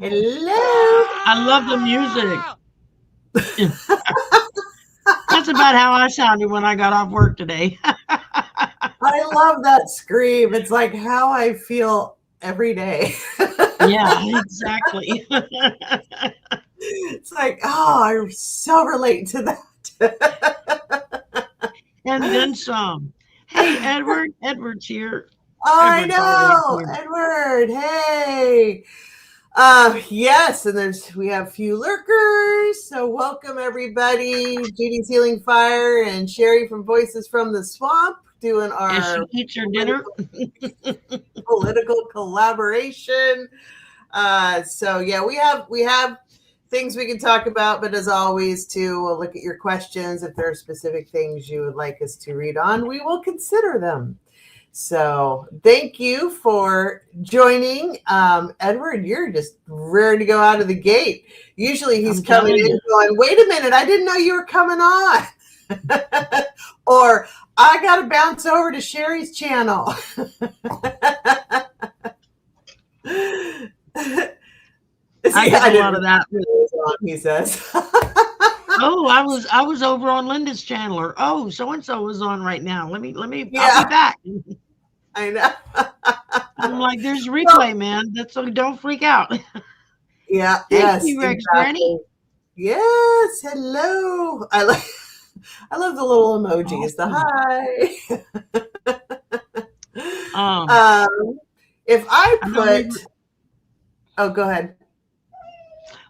Hello. I love the music. That's about how I sounded when I got off work today. I love that scream. It's like how I feel every day. Yeah, exactly. It's like, oh, I so relate to that. And then some. Hey, Edward. Edward's here. I Edward's always know, here. Edward. Hey. Yes, and we have a few lurkers. So welcome everybody. Judy's Healing Fire and Shari from Voices from the Swamp doing As she our eats her dinner. political collaboration. So yeah, we have things we can talk about, but as always, too, we'll look at your questions. If there are specific things you would like us to read on, we will consider them. So thank you for joining. Edward, you're just ready to go out of the gate. Usually he's I'm coming telling in you. going, wait a minute, I didn't know you were coming on. Or I got to bounce over to Shari's channel. I See, get I a didn't lot of realize that. it was on, he says. Oh, I was over on Linda's channel. Oh, so and so is on right now. I'll be Yeah, back. I know. I'm like, there's a Well, replay, man. That's so don't freak out. yeah, Hey, yes, T-Rex Granny. exactly. Yes, hello. I love the little emojis, the Awesome. hi. Um, If I I know we put, were, oh, go ahead.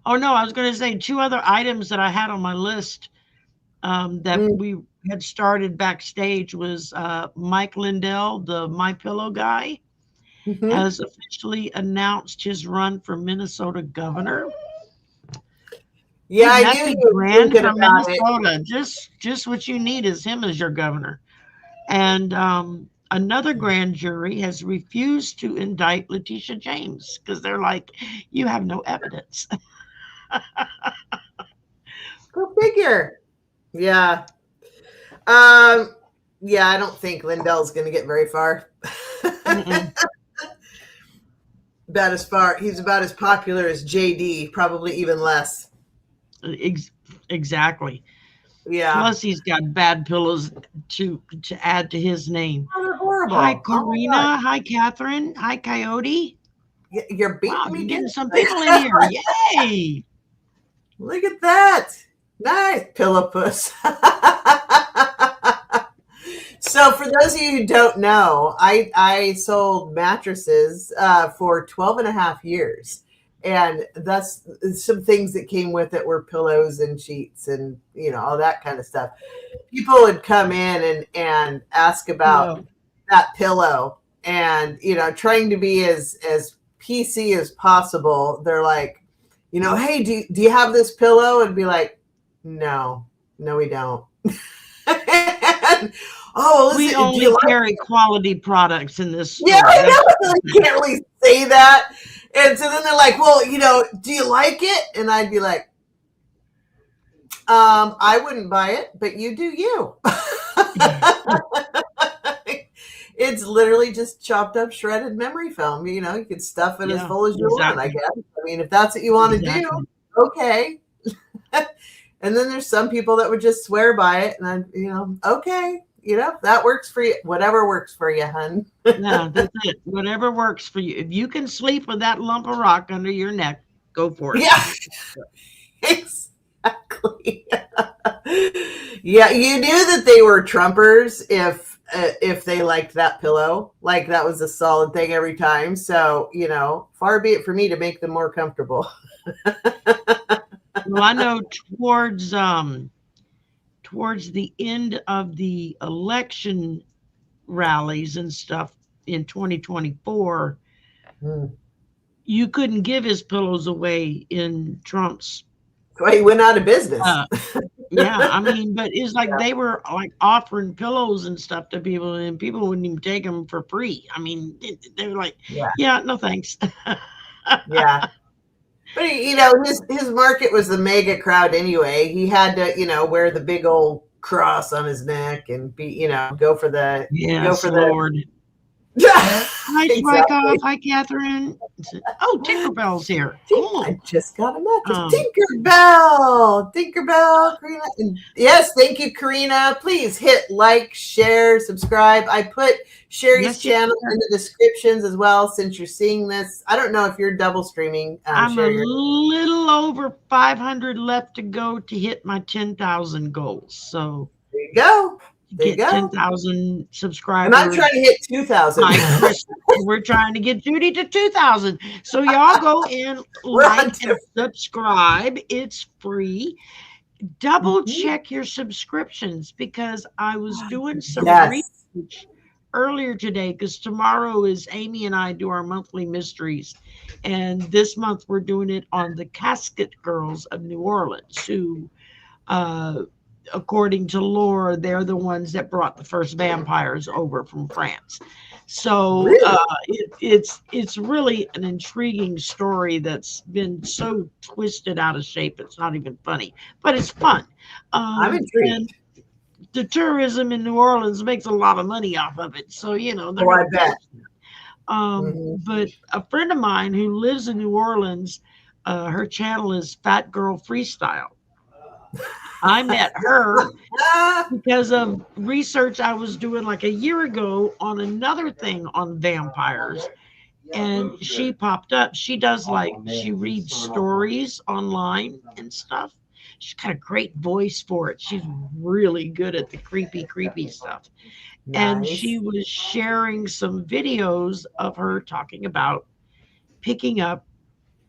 oh no, I was going to say two other items that I had on my list that Mm, we had started backstage was Mike Lindell, the My Pillow guy, mhm. has officially announced his run for Minnesota governor. Yeah, I Wouldn't knew that he be was grand thinking for about it. Minnesota? Just what you need is him as your governor. And another grand jury has refused to indict Letitia James because they're like, you have no evidence. Go figure. Yeah. Um, yeah, I don't think Lindell's going to get very far. Mm-mm. About as far, he's about as popular as JD, probably even less. Ex- exactly. Yeah. Plus, he's got bad pillows to add to his name. Oh, they're Hi, horrible. Oh my God. Karina. Hi, Catherine. Hi, Coyote. You're Wow, beating me you're good. getting some people in here. Yay! Look at that. Nice pillow puss. So for those of you who don't know, I sold mattresses for 12 and a half years. And that's some things that came with it were pillows and sheets and, all that kind of stuff. People would come in and ask about Yeah. that pillow and, trying to be as PC as possible. They're like, hey, do you have this pillow? And be like, no, we don't. And, oh, We listen, do only you like? carry quality products in this Yeah, store. I That's know. You can't really say that. And so then they're like, well, do you like it? And I'd be like, I wouldn't buy it, but you do you. It's literally just chopped up shredded memory foam. You can stuff it as yeah, full as you want, I exactly. guess. I mean, if that's what you want to do, Exactly. okay. And then there's some people that would just swear by it. And okay, that works for you. Whatever works for you, hun. Yeah, that's it. Whatever works for you. If you can sleep with that lump of rock under your neck, go for it. Yeah, exactly. Yeah, you knew that they were Trumpers if they liked that pillow. Like that was a solid thing every time. So, far be it for me to make them more comfortable. Well, I know towards the end of the election rallies and stuff in 2024, Mm. you couldn't give his pillows away in Trump's. Well, he went out of business. Uh, yeah, I mean, but it's like Yeah. they were like offering pillows and stuff to people, and people wouldn't even take them for free. I mean, they were like, Yeah. "Yeah, no thanks." Yeah. But his market was the mega crowd anyway. He had to, wear the big old cross on his neck and be, go for the Yes, Lord. yeah, Hi, Schweikoff. exactly. Hi, Catherine. Oh, Tinkerbell's here. I Cool. just got a message. Um, Tinkerbell, Tinkerbell, Karina. And yes, thank you, Karina. Please hit like, share, subscribe. I put Shari's yes, yes. channel in the descriptions as well. Since you're seeing this, I don't know if you're double streaming, I'm a Shari. little over 500 left to go to hit my 10,000 goals. So There you go. to There you get go. 10,000 And I'm trying subscribers to hit 2,000. by Christmas. We're trying to get Judy to 2,000. So y'all go and We're on like and subscribe. It's free. Double Mhm. check your subscriptions because I was doing some Yes. research earlier today because tomorrow is Amy and I do our monthly mysteries. And this month we're doing it on the Casket Girls of New Orleans, who uh, according to lore, they're the ones that brought the first vampires over from France. So Really? it's really an intriguing story that's been so twisted out of shape. It's not even funny, but it's fun. I'm And intrigued. the tourism in New Orleans makes a lot of money off of it. So they're Oh, I going to bet. post it. Mhm. But a friend of mine who lives in New Orleans, her channel is Fat Girl Freestyle. I met her Ah, because of research I was doing like a year ago on another thing on vampires. And she popped up. She does she reads stories online and stuff. She's got a great voice for it. She's really good at the creepy stuff. And nice. she was sharing some videos of her talking about picking up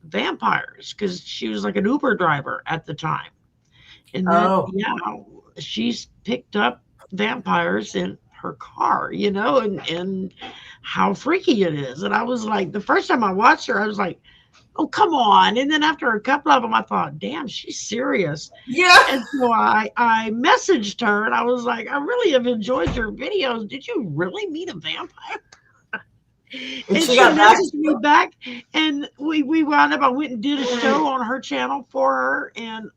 vampires because she was like an Uber driver at the time. And that, Oh, yeah, she's picked up vampires in her car, and how freaky it is. And I was like, the first time I watched her, I was like, oh, come on. And then after a couple of them, I thought, damn, she's serious. yeah. And so I messaged her and I was like, I really have enjoyed your videos. Did you really meet a vampire? And And she she got back to messaged me back, and we wound up. I went and did a show on her channel for her, and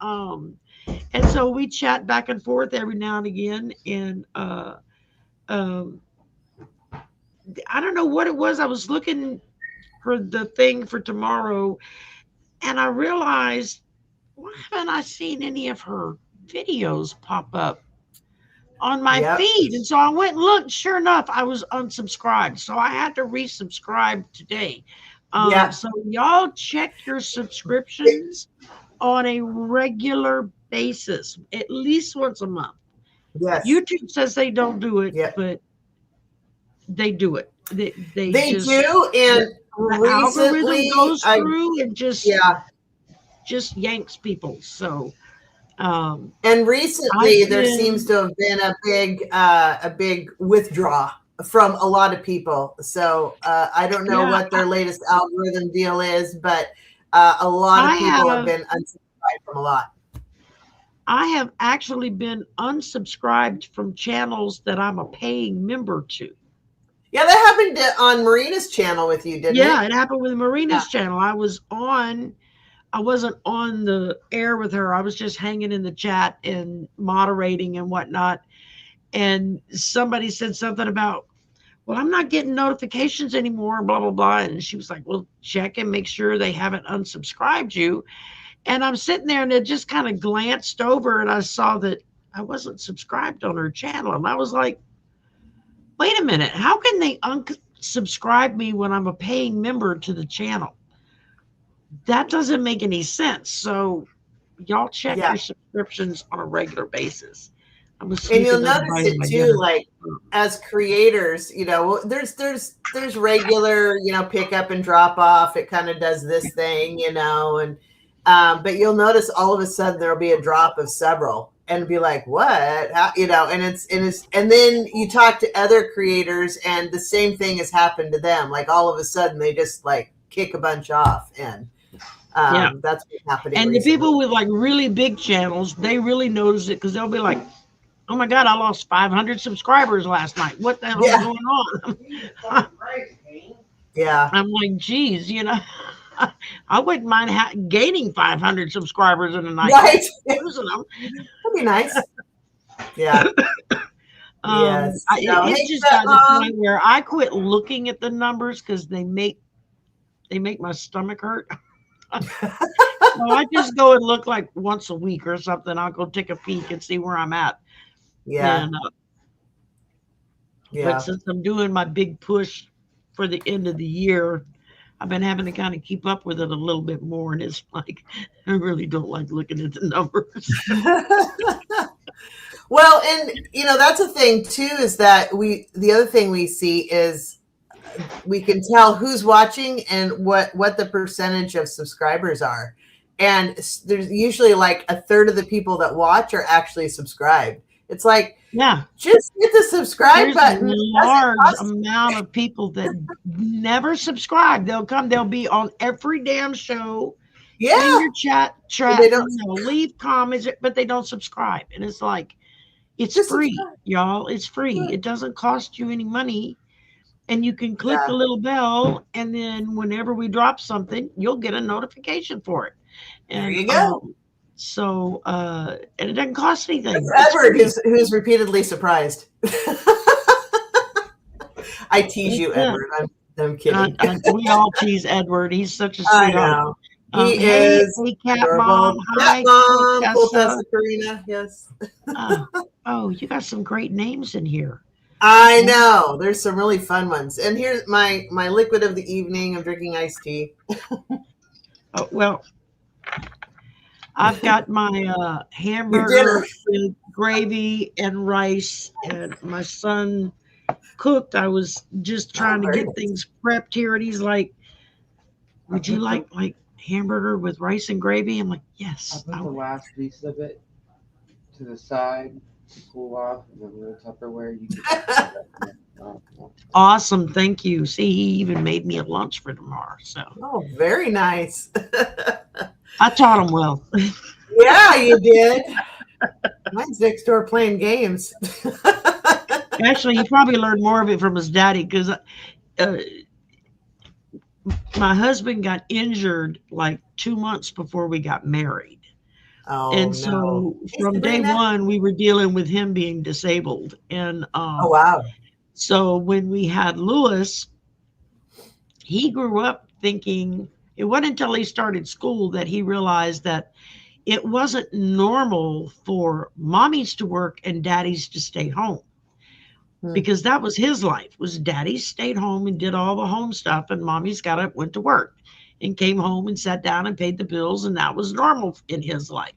so we chat back and forth every now and again. And um, I don't know what it was. I was looking for the thing for tomorrow, and I realized, why haven't I seen any of her videos pop up on my Yep. feed? And so I went and looked. Sure enough, I was unsubscribed. So I had to resubscribe today. Yep. So y'all check your subscriptions on a regular basis, at least once a month. Yes. YouTube says they don't do it, Yep. but they do it. They They just do. And the algorithm recently, goes through and yeah. just yanks people. So um, And I've recently, there seems been to have been a big withdraw from a lot of people. So I don't know yeah, what their latest algorithm deal is, but a lot of I people have have been unsubscribed from a lot. I have actually been unsubscribed from channels that I'm a paying member to. Yeah, that happened on Marina's channel with you, didn't Yeah, it? it happened with Yeah. Marina's channel. I wasn't on the air with her. I was just hanging in the chat and moderating and whatnot. And somebody said something about, well, I'm not getting notifications anymore, blah, blah, blah. And she was like, well, check and make sure they haven't unsubscribed you. And I'm sitting there and it just kind of glanced over and I saw that I wasn't subscribed on her channel. And I was like, wait a minute, how can they unsubscribe me when I'm a paying member to the channel? That doesn't make any sense. So y'all check Yeah. your subscriptions on a regular basis. I'm gonna And sneak you'll another notice bite of it my too, dinner. like as creators, there's regular, pick up and drop off. It kind of does this thing, and but you'll notice all of a sudden there'll be a drop of several and be like, what? How, and then you talk to other creators and the same thing has happened to them. Like all of a sudden they just like kick a bunch off and Yeah. that's what's happening And the recently. people with like really big channels, they really notice it because they'll be like, oh my God, I lost 500 subscribers last night. What the hell's Yeah. going on? Yeah. I'm like, geez, I wouldn't mind gaining 500 subscribers in a night. Right. Losing them. That'd be nice. Yeah. Yes. So, It's hey, just gotten to the Mom. point where I quit looking at the numbers because they make They make my stomach hurt. So I just go and look like once a week or something. I'll go take a peek and see where I'm at. Yeah. And but Yeah. since I'm doing my big push for the end of the year, I've been having to kind of keep up with it a little bit more. And it's like I really don't like looking at the numbers. Well, and that's a thing too, is that the other thing we see is we can tell who's watching and what the percentage of subscribers are. And there's usually like a third of the people that watch are actually subscribed. It's like, Yeah. just hit the subscribe There's a button. It doesn't large cost. amount of people that never subscribe. They'll be on every damn show in Yeah. your They chat don't and they'll leave comments, but they don't subscribe. And it's like, it's just free, subscribe. y'all. It's free. It doesn't cost you any money. And you can click the Yeah. little bell, and then whenever we drop something, you'll get a notification for it. There And you go. and it doesn't cost anything. That's It's Edward free. who's repeatedly surprised. I tease That's you, it. Edward. I'm kidding. We all tease Edward. He's such a I sweetheart. know. He Hey, is hey, cat mom. adorable. Cat Hi, mom, Tessa. Tessa Karina. Yes. Oh, oh, you got some great names in here. I Yeah. know. There's some really fun ones. And here's my liquid of the evening. I'm drinking iced tea. Oh, well, I've got my Your dinner. hamburger with gravy and rice, and my son cooked. I was just Oh, trying to very get nice. things prepped here, and he's like, I "Would you put the like hamburger with rice and gravy?" I'm like, I "Yes, put I the would." last piece of it to the side to cool off in the little Tupperware. You can Awesome, thank you. See, he even made me a lunch for tomorrow, so Oh, very nice. I taught him well. Yeah, you did. Mine's next door playing games. Actually, he probably learned more of it from his daddy because my husband got injured like 2 months before we got married. Oh And no. so Hey, from day Sabrina. one, we were dealing with him being disabled. And Oh wow. so when we had Lewis, he grew up thinking it wasn't until he started school that he realized that it wasn't normal for mommies to work and daddies to stay home Hmm. because that was his life was daddy stayed home and did all the home stuff and mommy's got up went to work and came home and sat down and paid the bills and that was normal in his life.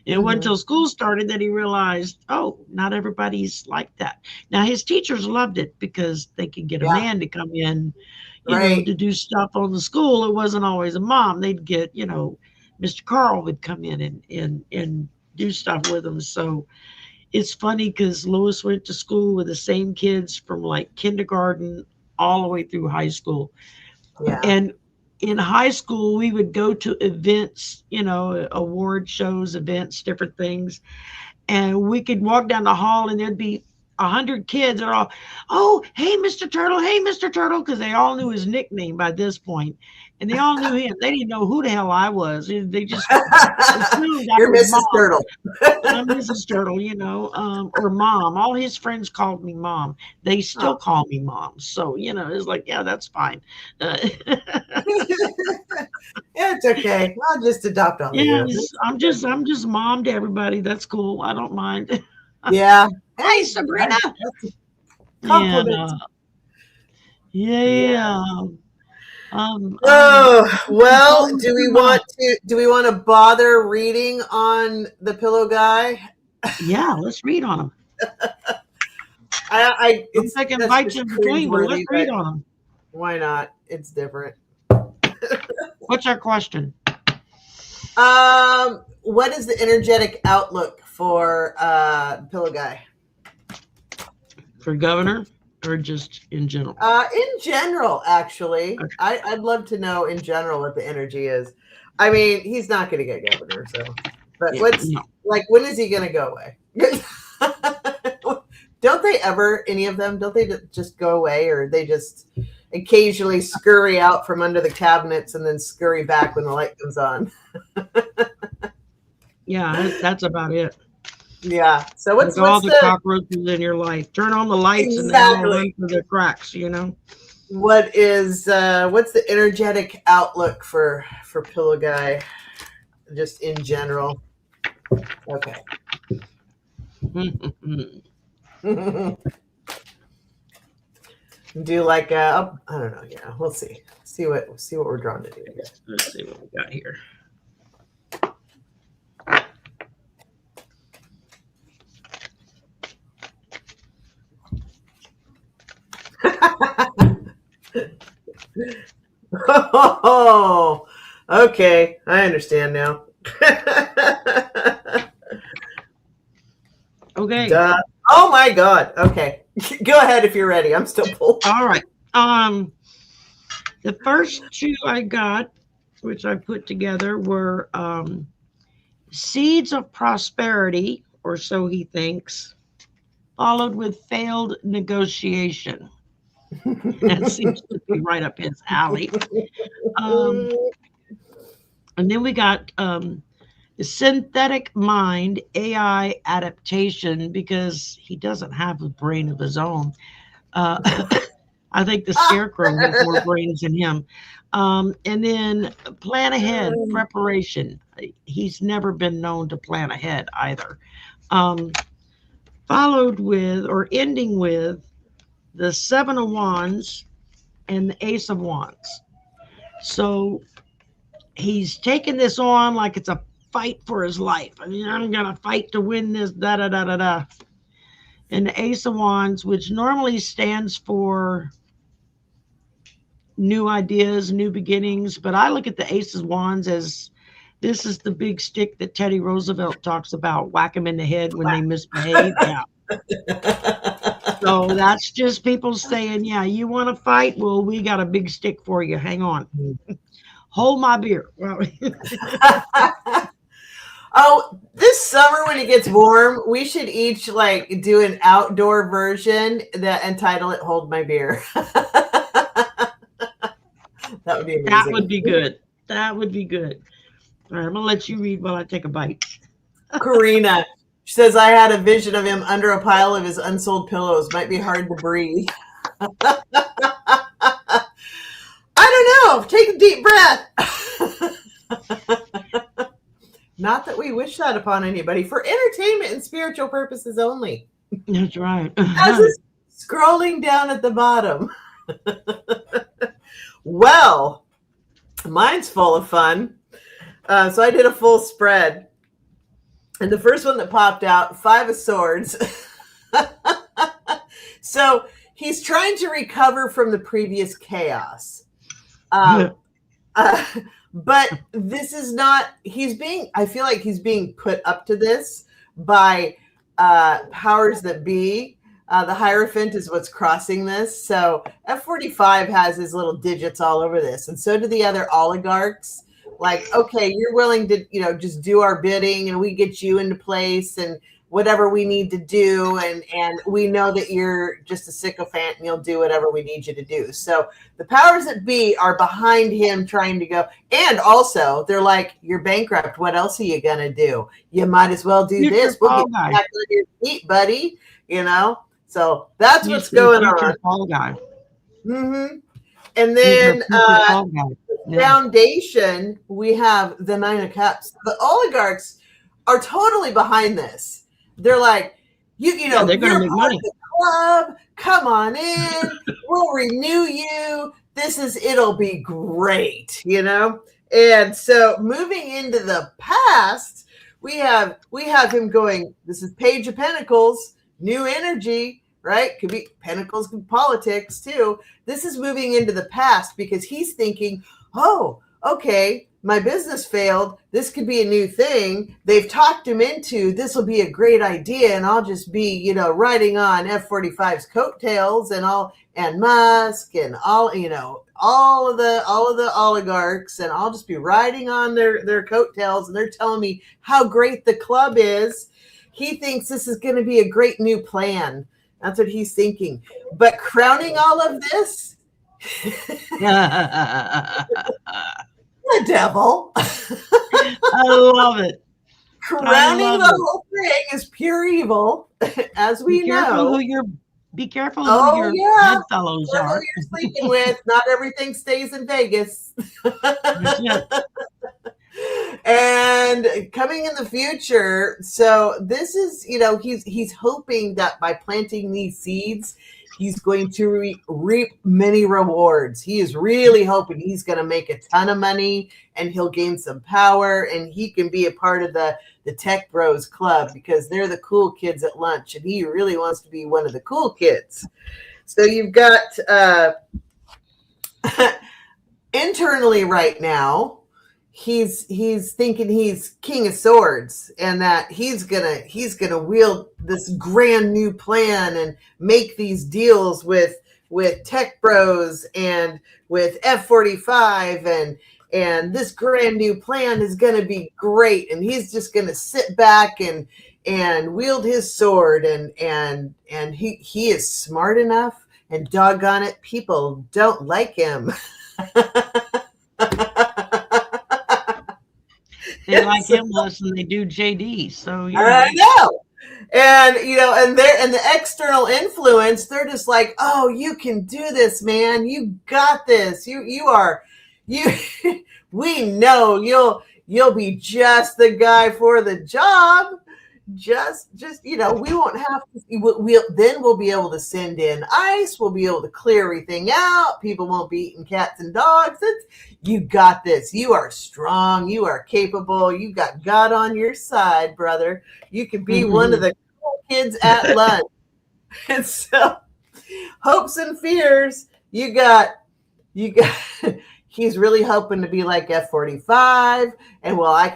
And it wasn't Mm-hmm. until school started that he realized, oh, not everybody's like that. Now his teachers loved it because they could get a Yeah. man to come in, Right. to do stuff on the school. It wasn't always a mom. They'd get, Mr. Carl would come in and do stuff with them. So it's funny because Lewis went to school with the same kids from like kindergarten all the way through high school. Yeah. And in high school, we would go to events, award shows, events, different things. And we could walk down the hall and there'd be 100 kids that are all, oh, hey, Mr. Turtle, because they all knew his nickname by this point. And they all knew him. They didn't know who the hell I was. They just assumed I You're was Mrs. mom. Turtle. I'm Mrs. Turtle, or mom. All his friends called me mom. They still Oh. call me mom. So, it's like, yeah, that's fine. Yeah, it's okay. I'll just adopt all of you. Yes, I'm just mom to everybody. That's cool. I don't mind. Yeah. Hi, Hey, Sabrina. that's a And compliment. Yeah. yeah. Oh, Looking well, forward do we to want to bother reading on the pillow guy? yeah, let's read on them. I I'm it's taking that's bites just in between, but let's cringeworthy, read but on them. why not? It's different. What's our question? What is the energetic outlook for pillow guy? For governor or just in general? In general, actually, Okay. I'd love to know in general what the energy is. I mean, he's not going to get governor, so. But Yeah, what's no. like? When is he going to go away? Don't they ever? Any of them? Don't they just go away, or they just occasionally scurry out from under the cabinets and then scurry back when the light comes on? Yeah, that's about it. Yeah. So Like all what's the the cockroaches in your life. Turn on the lights and they all exactly? run through the cracks, what's the energetic outlook for Pillow Guy, just in general? Okay. Do like I don't know. Yeah, we'll see. See what we're drawn to do here. Let's see what we got here. Oh, okay. I understand now. Okay. Duh. Oh my God. Okay. Go ahead if you're ready. I'm still pulling. All right. The first two I got, which I put together, were seeds of prosperity, or so he thinks, followed with failed negotiation. That seems to be right up his alley. And then we got the synthetic mind AI adaptation, because he doesn't have a brain of his own. I think the scarecrow has more brains than him. And then plan ahead preparation. He's never been known to plan ahead either. Followed with, or ending with, the Seven of Wands and the Ace of Wands. So he's taking this on like it's a fight for his life. I mean, I'm gonna fight to win this, da da da da da. And the Ace of Wands, which normally stands for new ideas, new beginnings, but I look at the Ace of Wands as this is the big stick that Teddy Roosevelt talks about, whack them in the head when they misbehave. Yeah. So that's just people saying, yeah, you want to fight? Well, we got a big stick for you. Hang on. Hold my beer. Well, oh, this summer when it gets warm, we should each like do an outdoor version and title it "Hold My Beer." That would be amazing. That would be good. That would be good. All right, I'm gonna let you read while I take a bite. Karina, she says, I had a vision of him under a pile of his unsold pillows. Might be hard to breathe. I don't know. Take a deep breath. Not that we wish that upon anybody. For entertainment and spiritual purposes only. That's right. As it's scrolling down at the bottom. Well, mine's full of fun. So I did a full spread. And the first one that popped out, 5 of Swords. So he's trying to recover from the previous chaos. But this is not, I feel like he's being put up to this by powers that be. The Hierophant is what's crossing this. So F45 has his little digits all over this. And so do the other oligarchs. Like, okay, you're willing to, just do our bidding and we get you into place and whatever we need to do. And we know that you're just a sycophant and you'll do whatever we need you to do. So the powers that be are behind him trying to go. And also they're like, you're bankrupt. What else are you going to do? You might as well do this. We'll get you back on your feet, buddy. So that's what's going on. Fall guy. Mm-hmm. And then foundation, we have the 9 of Cups. The oligarchs are totally behind this. They're like, they're going to make money. The club, come on in. We'll renew you. It'll be great, And so moving into the past, we have him going, this is Page of Pentacles, new energy, right? Could be Pentacles, could be politics too. This is moving into the past because he's thinking, oh, okay, my business failed. This could be a new thing. They've talked him into, this will be a great idea. And I'll just be, riding on F45's coattails and Musk and all of the oligarchs. And I'll just be riding on their coattails. And they're telling me how great the club is. He thinks this is going to be a great new plan. That's what he's thinking. But crowning all of this, the devil. I love it. Crowning the whole thing is pure evil, as we know. Be careful who Oh your yeah, bedfellows or who are. you're sleeping with. Not everything stays in Vegas. That's it. And coming in the future, so this is, he's hoping that by planting these seeds, he's going to reap many rewards. He is really hoping he's going to make a ton of money, and he'll gain some power, and he can be a part of the Tech Bros Club, because they're the cool kids at lunch, and he really wants to be one of the cool kids. So you've got internally right now, he's thinking he's king of swords, and that he's gonna wield this grand new plan and make these deals with Tech Bros and with F-45, and this grand new plan is gonna be great, and he's just gonna sit back and wield his sword, and he is smart enough, and doggone it, people don't like him. They like him less than they do JD. So I know. And and the external influence, they're just like, oh, you can do this, man. You got this. You we know you'll be just the guy for the job. Just we won't have to. We'll be able to send in ice. We'll be able to clear everything out. People won't be eating cats and dogs. You got this. You are strong. You are capable. You got God on your side, brother. You can be one of the cool kids at lunch. And so, hopes and fears. You got. He's really hoping to be like F-45, and I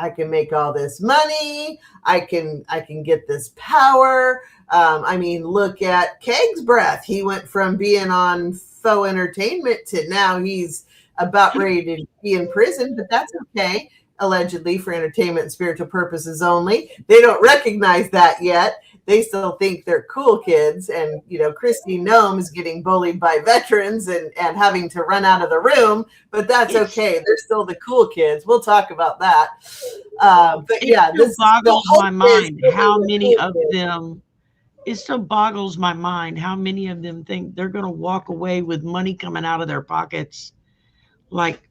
can make all this money. I can get this power. Look at Keg's Breath. He went from being on faux entertainment to now he's about ready to be in prison, but that's okay. Allegedly for entertainment and spiritual purposes only. They don't recognize that yet. They still think they're cool kids. And, Christy Nome is getting bullied by veterans and having to run out of the room, but that's okay. They're still the cool kids. We'll talk about that. But yeah, this boggles my mind how many of them, it still boggles my mind how many of them think they're going to walk away with money coming out of their pockets like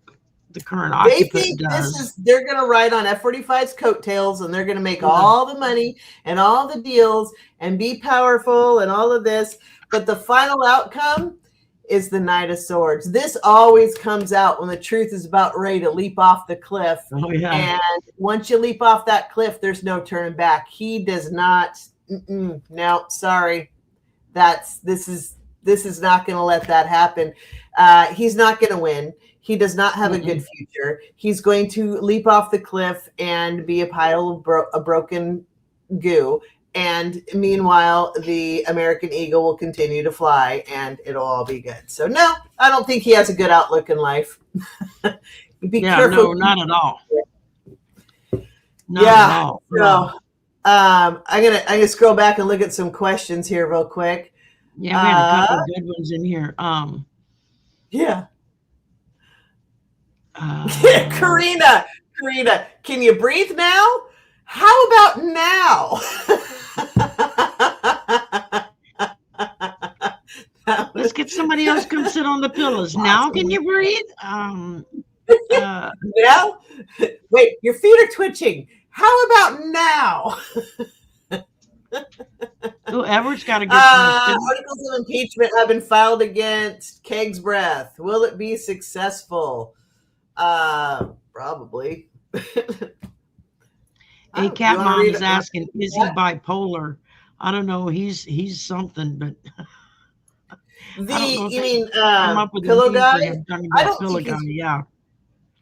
the current occupant does. They're going to ride on F-45's coattails, and they're going to make all the money and all the deals and be powerful and all of this. But the final outcome is the Knight of Swords. This always comes out when the truth is about ready to leap off the cliff. Oh, yeah. And once you leap off that cliff, there's no turning back. He does not. No, sorry. This is not going to let that happen. He's not going to win. He does not have a good future. He's going to leap off the cliff and be a pile of broken goo. And meanwhile, the American eagle will continue to fly, and it'll all be good. So no, I don't think he has a good outlook in life. Be careful. No, not at all. Not at all. So, I'm gonna scroll back and look at some questions here real quick. Yeah, we had a couple of good ones in here. Yeah. Karina, can you breathe now? How about now? Let's get somebody else come sit on the pillows. Now can you breathe? Now? Wait, your feet are twitching. How about now? Oh, Edward's got a good question. Articles of impeachment have been filed against Keg's Breath. Will it be successful? Probably. Hey, Cat Mom is asking, is he bipolar? I don't know. He's something, but you mean Pillow Guy? I don't think he's, yeah.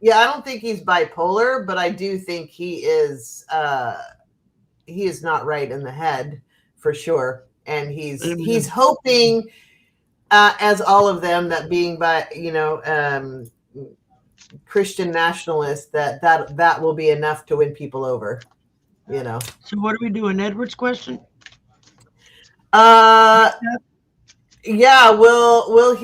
Yeah, I don't think he's bipolar, but I do think he is not right in the head for sure. And he's hoping, as all of them, that being Christian nationalists, that will be enough to win people over. So what are we doing? Edward's question? Yeah, will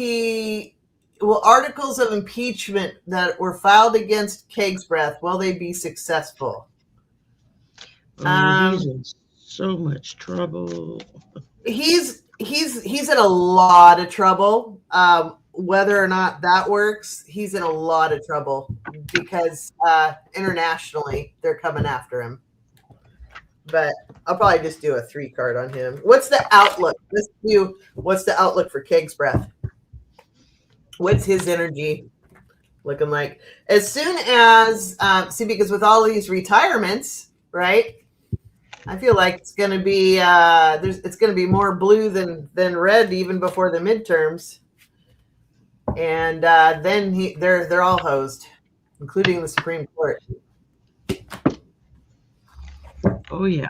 articles of impeachment that were filed against Keg's Breath, will they be successful? He's in so much trouble. He's he's in a lot of trouble. Whether or not that works, he's in a lot of trouble because internationally they're coming after him. But I'll probably just do a 3 card on him. What's the outlook? Let's do what's the outlook for Keg's Breath? What's his energy looking like? As soon as see, because with all these retirements, right? I feel like it's going to be it's going to be more blue than red even before the midterms, and then they're all hosed, including the Supreme Court. Oh yeah.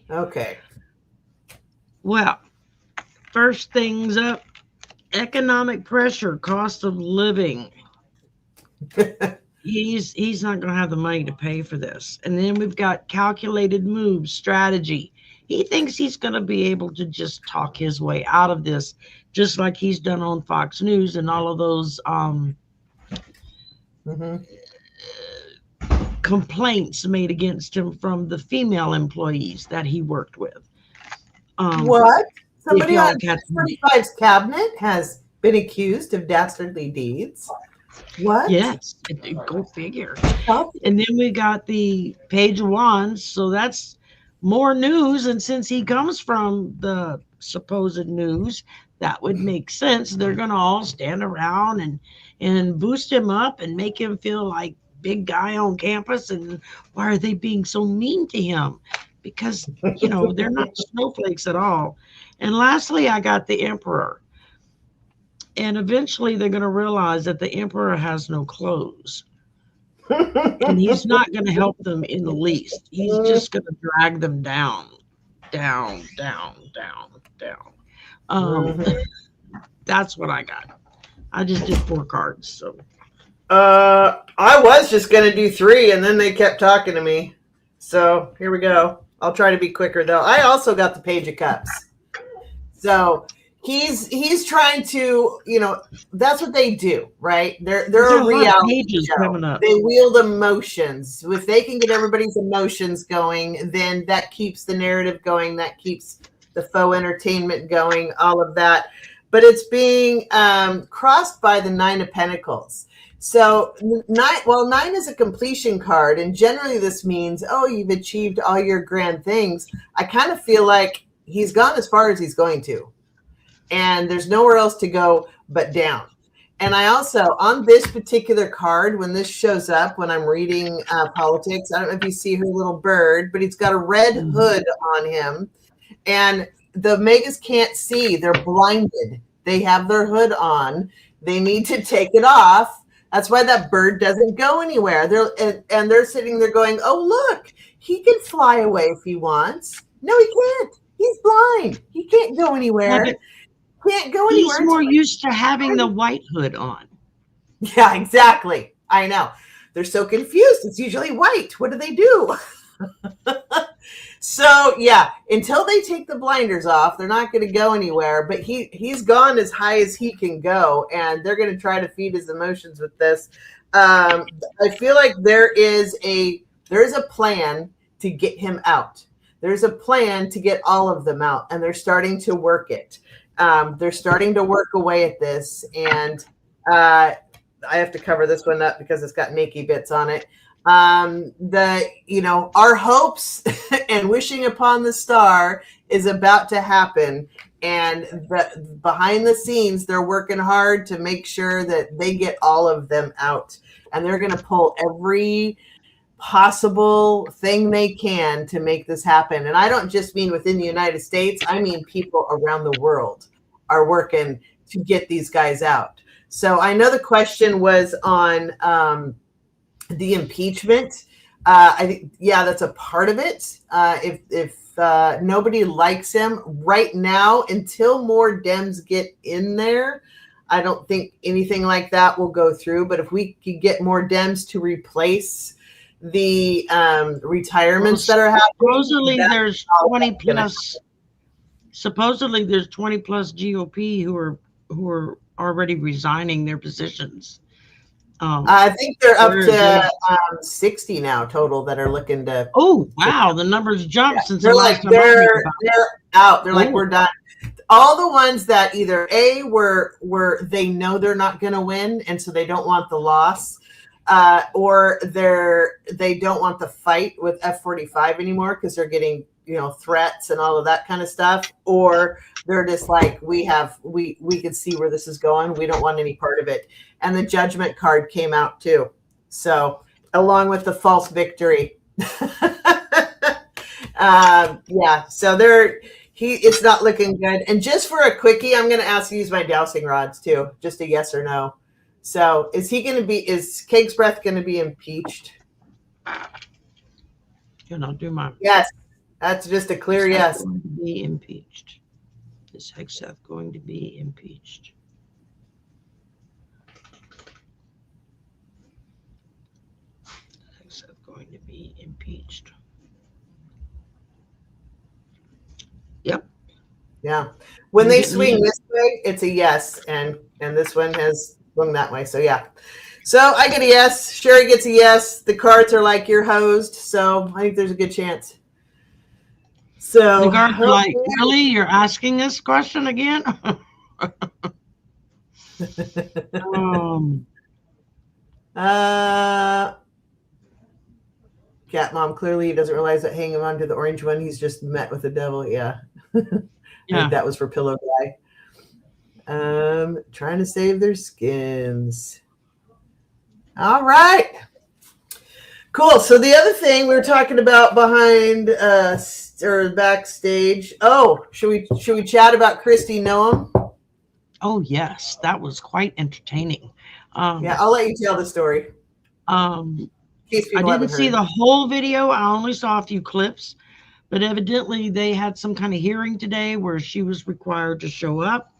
Okay. Well, first things up: economic pressure, cost of living. He's not going to have the money to pay for this. And then we've got calculated moves, strategy. He thinks he's going to be able to just talk his way out of this, just like he's done on Fox News and all of those complaints made against him from the female employees that he worked with. What? Somebody on 45's cabinet has been accused of dastardly deeds? What? Yes, go figure. And then we got the Page of Wands, so that's more news. And since he comes from the supposed news, that would make sense. They're going to all stand around and boost him up and make him feel like big guy on campus. And why are they being so mean to him? Because, they're not snowflakes at all. And lastly, I got the Emperor. And eventually they're going to realize that the Emperor has no clothes. And he's not going to help them in the least. He's just going to drag them down. That's what I got. I just did 4 cards. So I was just going to do 3, and then they kept talking to me. So here we go. I'll try to be quicker, though. I also got the Page of Cups. So he's trying to, that's what they do, right? They're a reality show. They wield emotions. If they can get everybody's emotions going, then that keeps the narrative going. That keeps the faux entertainment going, all of that. But it's being crossed by the 9 of Pentacles. So 9 is a completion card, and generally this means, you've achieved all your grand things. I kind of feel like he's gone as far as he's going to. And there's nowhere else to go but down. And I also, on this particular card, when this shows up, when I'm reading politics, I don't know if you see her little bird, but he's got a red hood on him. And the Megas can't see. They're blinded. They have their hood on. They need to take it off. That's why that bird doesn't go anywhere. They're sitting there going, oh, look, he can fly away if he wants. No, he can't. He's blind. He can't go anywhere. Can't go anywhere. He's more used to having the white hood on. Yeah, exactly. I know. They're so confused. It's usually white. What do they do? So, yeah, until they take the blinders off, they're not going to go anywhere. But he's gone as high as he can go, and they're going to try to feed his emotions with this. I feel like there is a plan to get him out. There's a plan to get all of them out, and they're starting to work it. They're starting to work away at this, and I have to cover this one up because it's got naked bits on it. Our hopes and wishing upon the star is about to happen, and behind the scenes, they're working hard to make sure that they get all of them out, and they're going to pull every possible thing they can to make this happen. And I don't just mean within the United States. I mean people around the world are working to get these guys out. So I know the question was on the impeachment. I think, that's a part of it. If nobody likes him right now, until more Dems get in there, I don't think anything like that will go through. But if we could get more Dems to replace the retirements that are happening, supposedly there's 20 plus GOP who are already resigning their positions. I think they're up to 60 now total that are looking to. Oh wow, the numbers jumped since they're like they're out. They're like, we're done. all the ones that either A were they know they're not going to win, and so they don't want the loss, or they don't want the fight with F-45 anymore because they're getting threats and all of that kind of stuff, or they're just like we can see where this is going. We don't want any part of it. And the judgment card came out too, so along with the false victory. Yeah, so it's not looking good. And just for a quickie, I'm going to ask you to use my dowsing rods too, just a yes or no. So is Cake's Breath going to be impeached? And I'll do my. Yes, that's just a clear yes. Going to be impeached. Is Hegseth going to be impeached? Hegseth going to be impeached. Yep. Yeah. When they swing this way, it's a yes, and this one has swung that way. So yeah. So I get a yes. Shari gets a yes. The cards are like you're hosed, so I think there's a good chance. So the cards are like, really? You're asking this question again? Cat Mom, clearly he doesn't realize that hanging on to the orange one, he's just met with the devil. Yeah. I think that was for Pillow Guy. Trying to save their skins. All right. Cool. So the other thing we were talking about behind or backstage. Oh, should we chat about Kristi Noem? Oh yes, that was quite entertaining. Yeah, I'll let you tell the story. I didn't see the whole video. I only saw a few clips, but evidently they had some kind of hearing today where she was required to show up.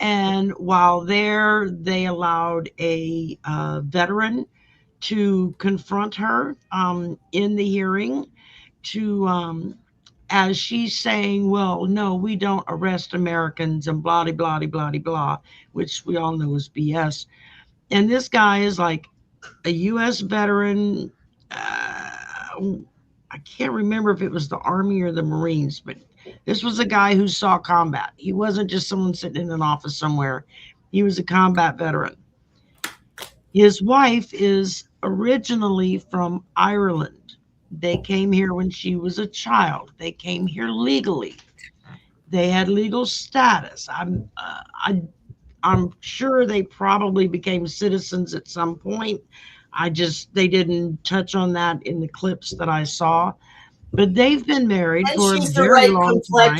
And while there, they allowed a veteran to confront her in the hearing as she's saying, well, no, we don't arrest Americans and blah, blah, blah, blah, blah, which we all know is BS. And this guy is like a U.S. veteran. I can't remember if it was the Army or the Marines, but this was a guy who saw combat. He wasn't just someone sitting in an office somewhere. He was a combat veteran. His wife is originally from Ireland. They came here when she was a child. They came here legally. They had legal status. I'm sure they probably became citizens at some point. They didn't touch on that in the clips that I saw. But they've been married for a very long time.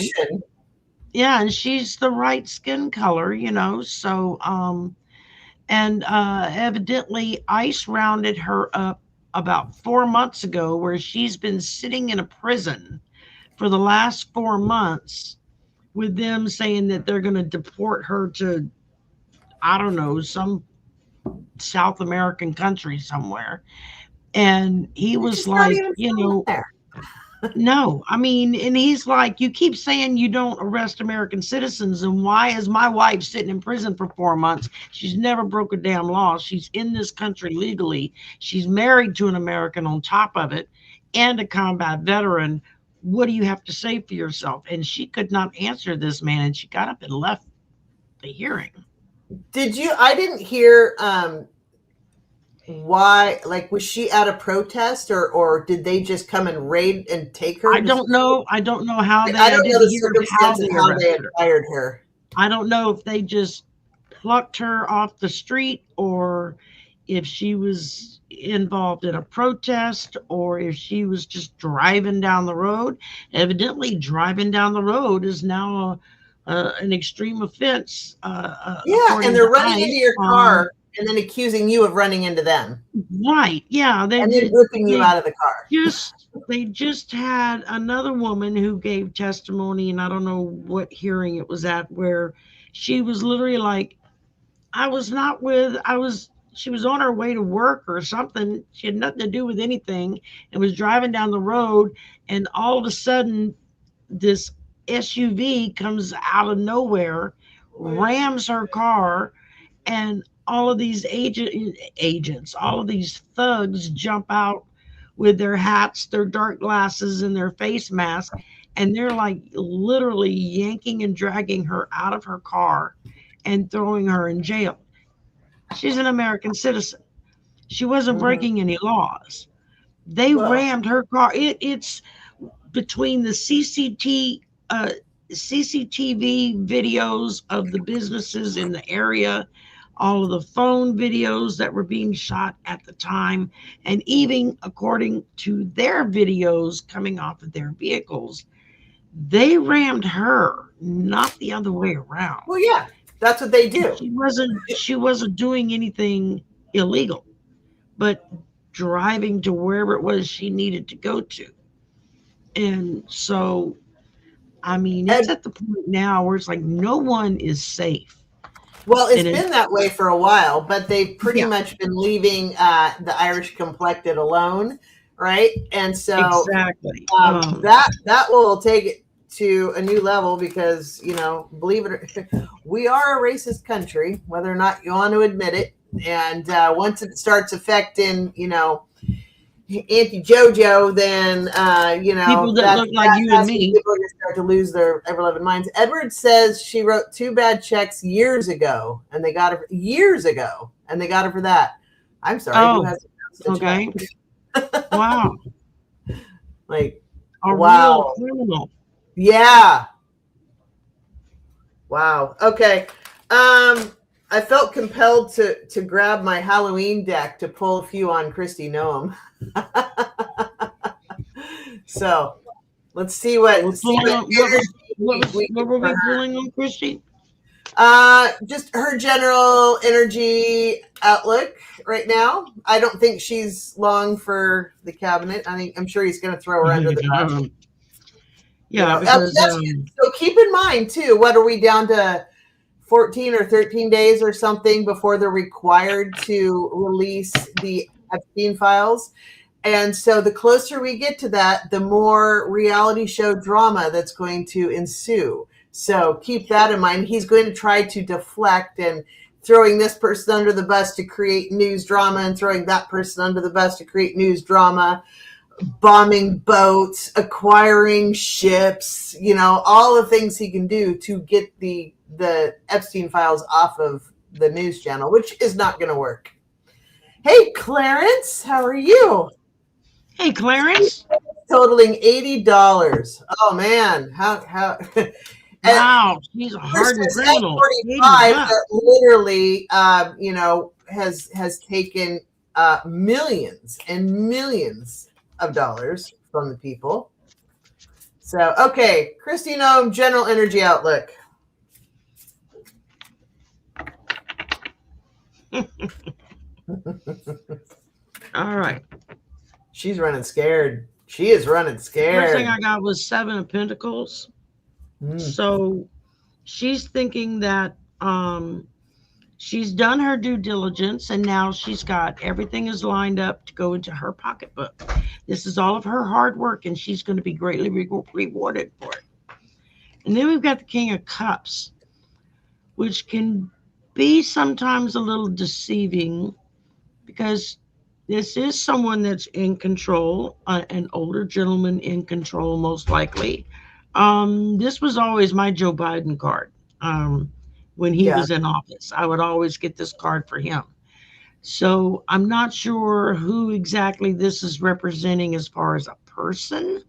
Yeah, and she's the right skin color, So, and evidently ICE rounded her up about 4 months ago, where she's been sitting in a prison for the last 4 months, with them saying that they're going to deport her to, I don't know, some South American country somewhere. And he was like, no, I mean, and he's like, you keep saying you don't arrest American citizens, and why is my wife sitting in prison for 4 months? She's never broke a damn law. She's in this country legally. She's married to an American on top of it, and a combat veteran. What do you have to say for yourself? And she could not answer this man, and she got up and left the hearing. I didn't hear why, like, was she at a protest or did they just come and raid and take her? I don't know how they I don't know the circumstances how they fired her. I don't know if they just plucked her off the street, or if she was involved in a protest, or if she was just driving down the road. Evidently driving down the road is now an extreme offense. Yeah, and they're running into your car and then accusing you of running into them. Right, yeah. And then whipping you out of the car. They just had another woman who gave testimony, and I don't know what hearing it was at, where she was literally like, she was on her way to work or something. She had nothing to do with anything, and was driving down the road, and all of a sudden this SUV comes out of nowhere, rams her car, and all of these agents, all of these thugs jump out with their hats, their dark glasses, and their face mask, and they're like literally yanking and dragging her out of her car and throwing her in jail. She's an American citizen. She wasn't Mhm. breaking any laws. They Well, rammed her car. It's between the uh, CCTV videos of the businesses in the area, all of the phone videos that were being shot at the time, and even according to their videos coming off of their vehicles, they rammed her, not the other way around. well, yeah, that's what they do. She wasn't doing anything illegal, but driving to wherever it was she needed to go to. And so, I mean, it's And at the point now where it's like no one is safe. well, it's And it, been that way for a while, but they've pretty yeah, much been leaving the Irish complected alone, right? And so exactly. that will take it to a new level because believe it or we are a racist country, whether or not you want to admit it. And once it starts affecting, Auntie JoJo, then People that look like you and that's when me. people are going to start to lose their ever loving minds. Edward says she wrote two bad checks years ago, and they got her years ago, and they got her for that. I'm sorry, who Oh, has a check? okay. Wow. Like, A real wow, criminal. yeah, wow. Okay, I felt compelled to grab my Halloween deck to pull a few on Christy Noam. So let's see We're what pulling on what was energy we what get were for we her. pulling on, Christy? Just her general energy outlook right now. I don't think she's long for the cabinet. I'm sure he's going to throw her under the bus. Yeah, because That's so. Keep in mind too. What are we down to? 14 or 13 days or something before they're required to release the Epstein files. And so the closer we get to that, the more reality show drama that's going to ensue. So keep that in mind. He's going to try to deflect and throwing this person under the bus to create news drama and throwing that person under the bus to create news drama, bombing boats, acquiring ships, all the things he can do to get the Epstein files off of the news channel, which is not going to work. Hey, Clarence, how are you? hey, Clarence. Totaling $80. Oh man, how and Wow, she's a there's hardened this criminal. 80 F-45 bucks. that literally has taken millions and millions of dollars from the people. So, okay, Christine, general energy outlook. All right. She's running scared. She is running First thing scared. I got was Seven of Pentacles. Mm. So she's thinking that she's done her due diligence and now she's got everything is lined up to go into her pocketbook. This is all of her hard work and she's going to be greatly rewarded for it. And then we've got the King of Cups, which can be sometimes a little deceiving because this is someone that's in control, an older gentleman in control, most likely. This was always my Joe Biden card. When he Yeah. was in office, I would always get this card for him. So I'm not sure who exactly this is representing as far as a person,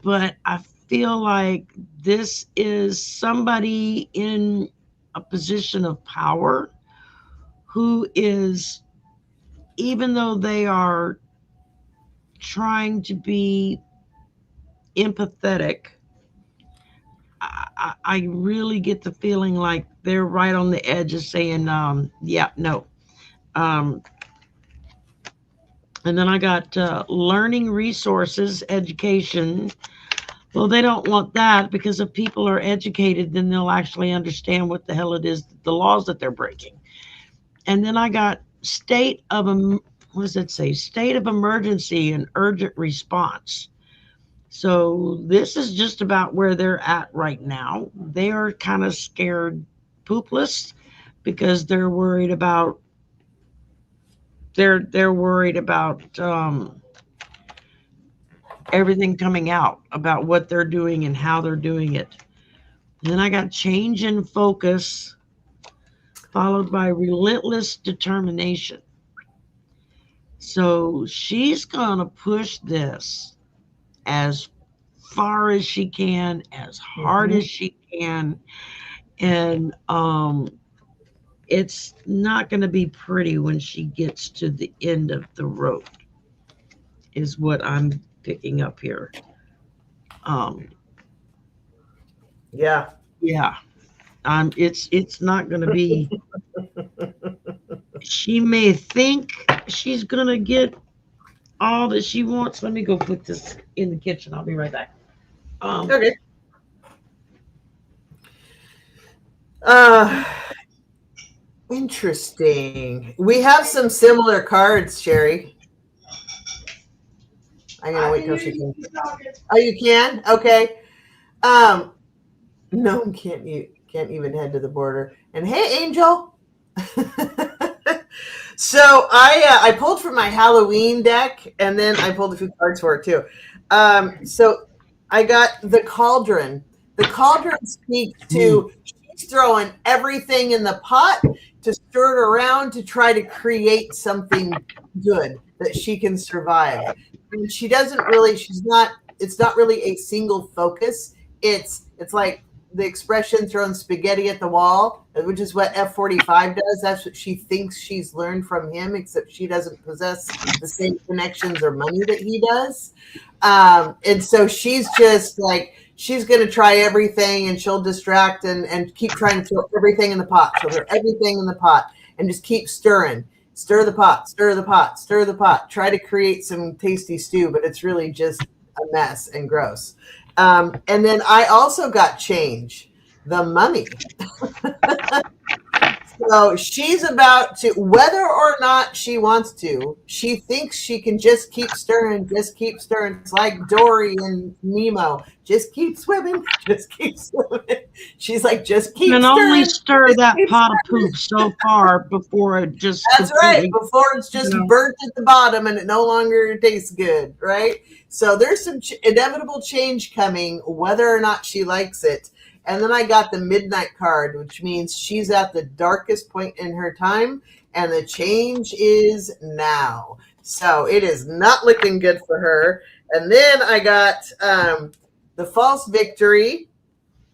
but I feel like this is somebody in a position of power who is, even though they are trying to be empathetic, I really get the feeling like they're right on the edge of saying, yeah, no. Um, and then I got learning resources, education. Well, they don't want that because if people are educated, then they'll actually understand what the hell it is, the laws that they're breaking. And then I got what does it say? State of emergency and urgent response. So this is just about where they're at right now. They are kind of scared poopless because they're worried about everything coming out about what they're doing and how they're doing it. Then I got change in focus, followed by relentless determination. So she's going to push this as far as she can, as hard Mhm. as she can. And it's not going to be pretty when she gets to the end of the road, is what I'm picking up here. Um, Yeah. yeah, it's not going to be. She may think she's going to get all that she wants. Let me go put this in the kitchen. I'll be right back. Okay. Uh, Interesting. We have some similar cards, Sherry. I'm gonna wait till she can. Oh, you can? Okay. Um, no one can't even head to the border. And hey, Angel. So I pulled from my Halloween deck, and then I pulled a few cards for it too. So I got the Cauldron. The Cauldron speaks to she's throwing everything in the pot to stir it around to try to create something good that she can survive. And she doesn't really. She's not. It's not really a single focus. It's like the expression throwing spaghetti at the wall, which is what F-45 does. That's what she thinks she's learned from him, except she doesn't possess the same connections or money that he does. And so she's just like, she's going to try everything, and she'll distract and keep trying to throw everything in the pot. She'll throw everything in the pot and just keep stirring. Stir the pot, stir the pot, stir the pot. Try to create some tasty stew, but it's really just a mess and gross. And then I also got change, the mummy. So she's about to, whether or not she wants to, she thinks she can just keep stirring, just keep stirring. It's like Dory and Nemo. Just keep swimming, just keep swimming. She's like, just keep can stirring. only stir just that keep pot of stirring. poop so far before it just That's right. completely. Before it's just No. burnt at the bottom and it no longer tastes good, right? So there's some inevitable change coming, whether or not she likes it. And then I got the Midnight card, which means she's at the darkest point in her time, and the change is now. So it is not looking good for her. And then I got the False Victory,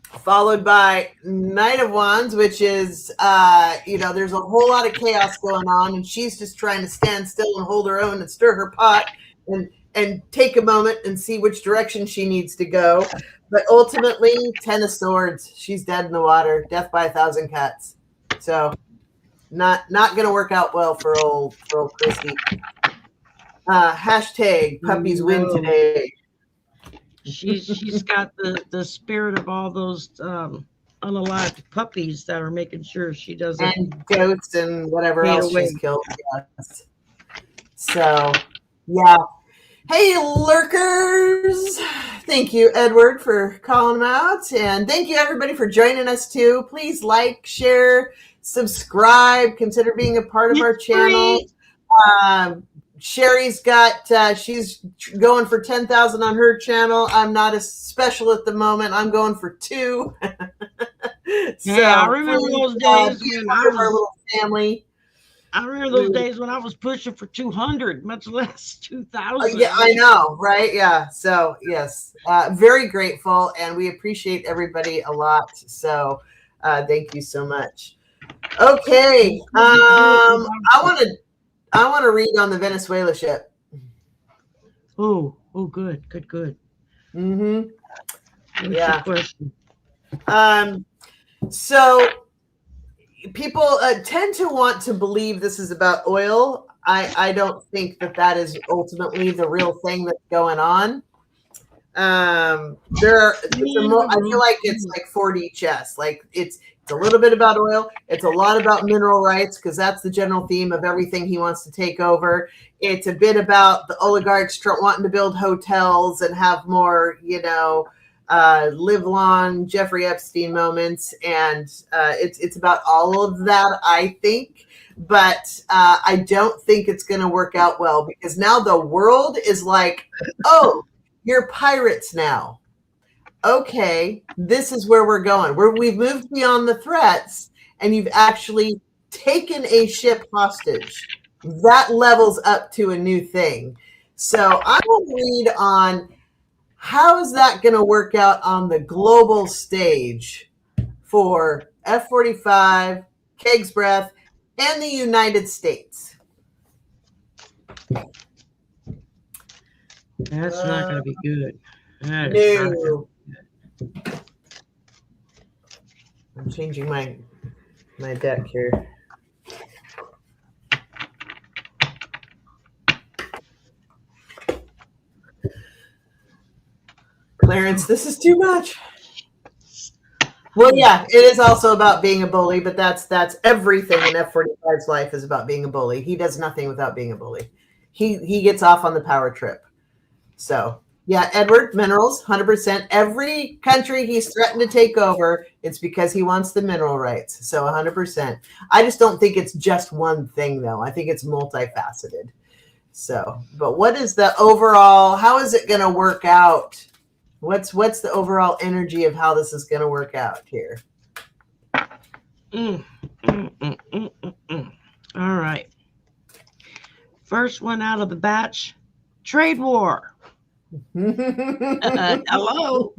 followed by Knight of Wands, which is, there's a whole lot of chaos going on, and she's just trying to stand still and hold her own and stir her pot and take a moment and see which direction she needs to go. But ultimately, 10 of Swords, she's dead in the water, death by 1,000 cuts. So not going to work out well for old Christy. Hashtag puppies win today. She's got the spirit of all those unalived puppies that are making sure she doesn't. And goats and whatever Fade else away. she's killed. Yes. So, yeah. Hey, lurkers. Thank you, Edward, for calling them out. And thank you, everybody, for joining us, too. Please like, share, subscribe. Consider being a part of our channel. Sherry's got, she's going for 10,000 on her channel. I'm not as special at the moment. I'm going for 2. So, Yeah, I remember those days be a when part of our little family. I remember those days when I was pushing for 200, much less 2,000. Yeah, I know, right? Yeah. So, yes, very grateful, and we appreciate everybody a lot. So, thank you so much. Okay, I want to read on the Venezuela ship. Oh, good. Mm-hmm. What's Yeah. your question? So people tend to want to believe this is about oil. I don't think that is ultimately the real thing that's going on. I feel like it's like 4D chess. Like it's a little bit about oil. It's a lot about mineral rights, because that's the general theme of everything he wants to take over. It's a bit about the oligarchs wanting to build hotels and have more, live long Jeffrey Epstein moments. And it's about all of that, I think. But I don't think it's going to work out well, because now the world is like, oh, you're pirates now. Okay, this is where we're going. We've moved beyond the threats, and you've actually taken a ship hostage. That levels up to a new thing. So I want to read on how is that going to work out on the global stage for F-45, Keg's Breath, and the United States. That's not going to be good. That is not gonna No. I'm changing my deck here. Clarence, this is too much. Well, yeah, it is also about being a bully, but that's everything in F-45's life is about being a bully. He does nothing without being a bully. He gets off on the power trip. So, yeah, Edward, minerals, 100%. Every country he's threatened to take over, it's because he wants the mineral rights. So 100%. I just don't think it's just one thing, though. I think it's multifaceted. So, but what is the overall, how is it going to work out? What's the overall energy of how this is going to work out here? All right. First one out of the batch, trade war. Hello.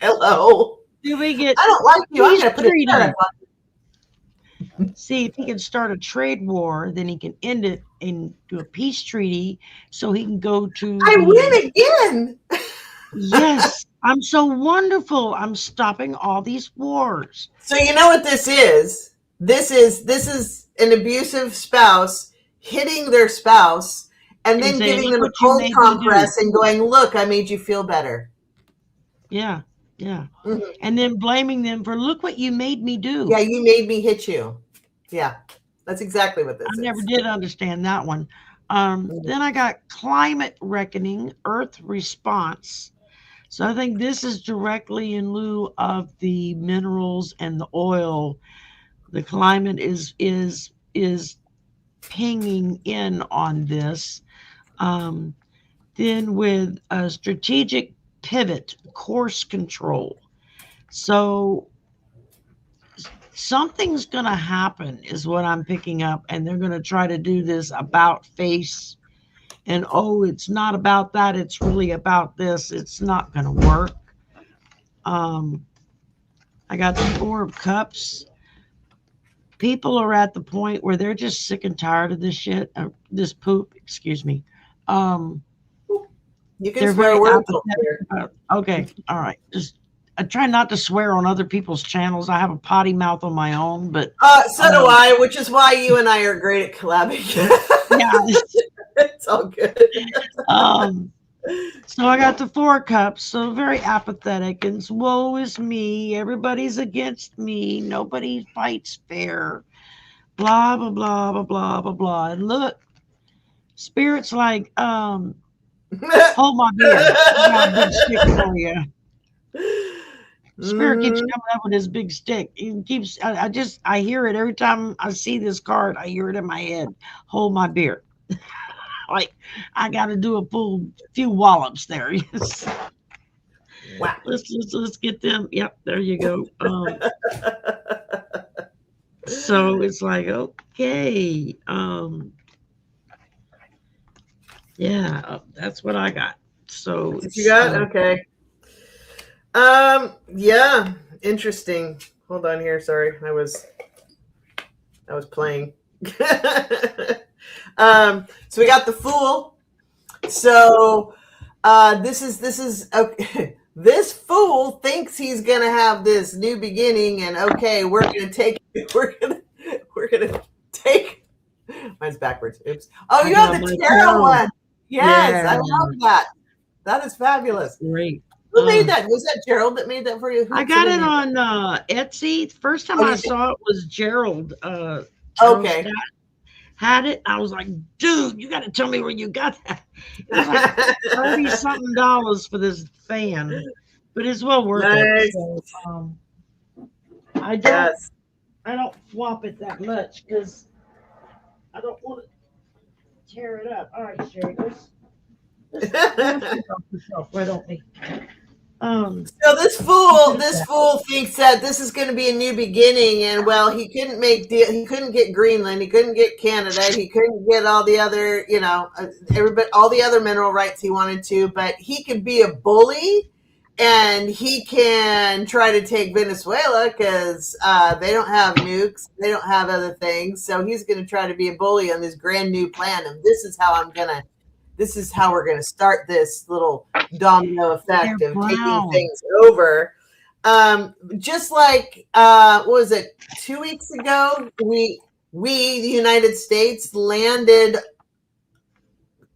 Hello. Do we get? I don't like you. I'm going to put treaty. a See, if he can start a trade war, then he can end it and do a peace treaty so he can go to. I win again. Yes, I'm so wonderful. I'm stopping all these wars. So you know what this is? This is an abusive spouse hitting their spouse and then saying, giving them a "Look what you cold made me compress do." and going, "Look, I made you feel better." Yeah, yeah. Mhm. And then blaming them for, "Look what you made me do." Yeah, you made me hit you. Yeah, that's exactly what this I is. never did understand that one. Then I got climate reckoning, Earth response. So I think this is directly in lieu of the minerals and the oil. The climate is pinging in on this. Then with a strategic pivot, course control. So something's going to happen is what I'm picking up, and they're going to try to do this about face, and oh, it's not about that, it's really about this. It's not going to work. I got the Four of Cups. People are at the point where they're just sick and tired of this shit, this poop, excuse me. You can They're swear very words apathetic here. okay, all right. Just I try not to swear on other people's channels. I have a potty mouth on my own, but So do I, which is why you and I are great at collabing. yeah. It's all good. So I got the Four Cups, so very apathetic, and woe is me. Everybody's against me. Nobody fights fair. Blah blah blah blah blah blah blah. And look, Spirit's like, hold my beer. I got a big stick for you. Spirit keeps coming up with his big stick. He keeps. I hear it every time I see this card. I hear it in my head. Hold my beer. Like I got to do a few wallops there. Yes. Wow. Let's get them. Yep, there you go. So it's like okay. Yeah, that's what I got. So What you got? Okay. Yeah, interesting. Hold on here. Sorry, I was playing. So we got the Fool. So this is okay. This fool thinks he's gonna have this new beginning, and okay, we're gonna take. Mine's backwards. Oops. Oh, you have the tarot one. Yes, yeah. I love that. That is fabulous. Great. Who made that? Was that Gerald that made that for you? I got it on Etsy. First time I saw it was Gerald. Okay. Had it. I was like, dude, you got to tell me where you got that. It was like $30-something for this fan, but it's well worth it. So, I don't swap it that much because I don't want to tear it up. All right, Shari, Let's get off the shelf. Why don't we? So this fool thinks that this is going to be a new beginning, and well, he couldn't he couldn't get Greenland, he couldn't get Canada, he couldn't get all the other, everybody, all the other mineral rights he wanted to, but he could be a bully, and he can try to take Venezuela because they don't have nukes, they don't have other things, so he's going to try to be a bully on this grand new plan, and this is how we're going to start this little domino effect They're of taking brown. things over. Just like what was it, 2 weeks ago, we the United States landed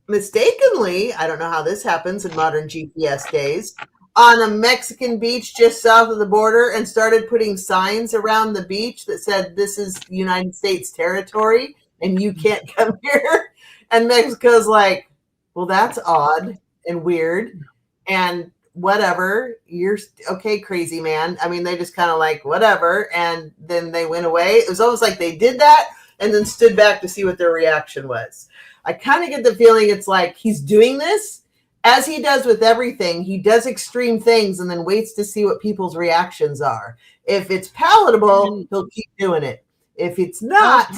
mistakenly, I don't know how this happens in modern GPS days, on a Mexican beach just south of the border and started putting signs around the beach that said this is United States territory and you can't come here. And Mexico's like, well, that's odd and weird and whatever. You're okay, crazy man. I mean, they just kind of like, whatever. And then they went away. It was almost like they did that and then stood back to see what their reaction was. I kind of get the feeling it's like he's doing this as he does with everything. He does extreme things and then waits to see what people's reactions are. If it's palatable, he'll keep doing it. If it's not,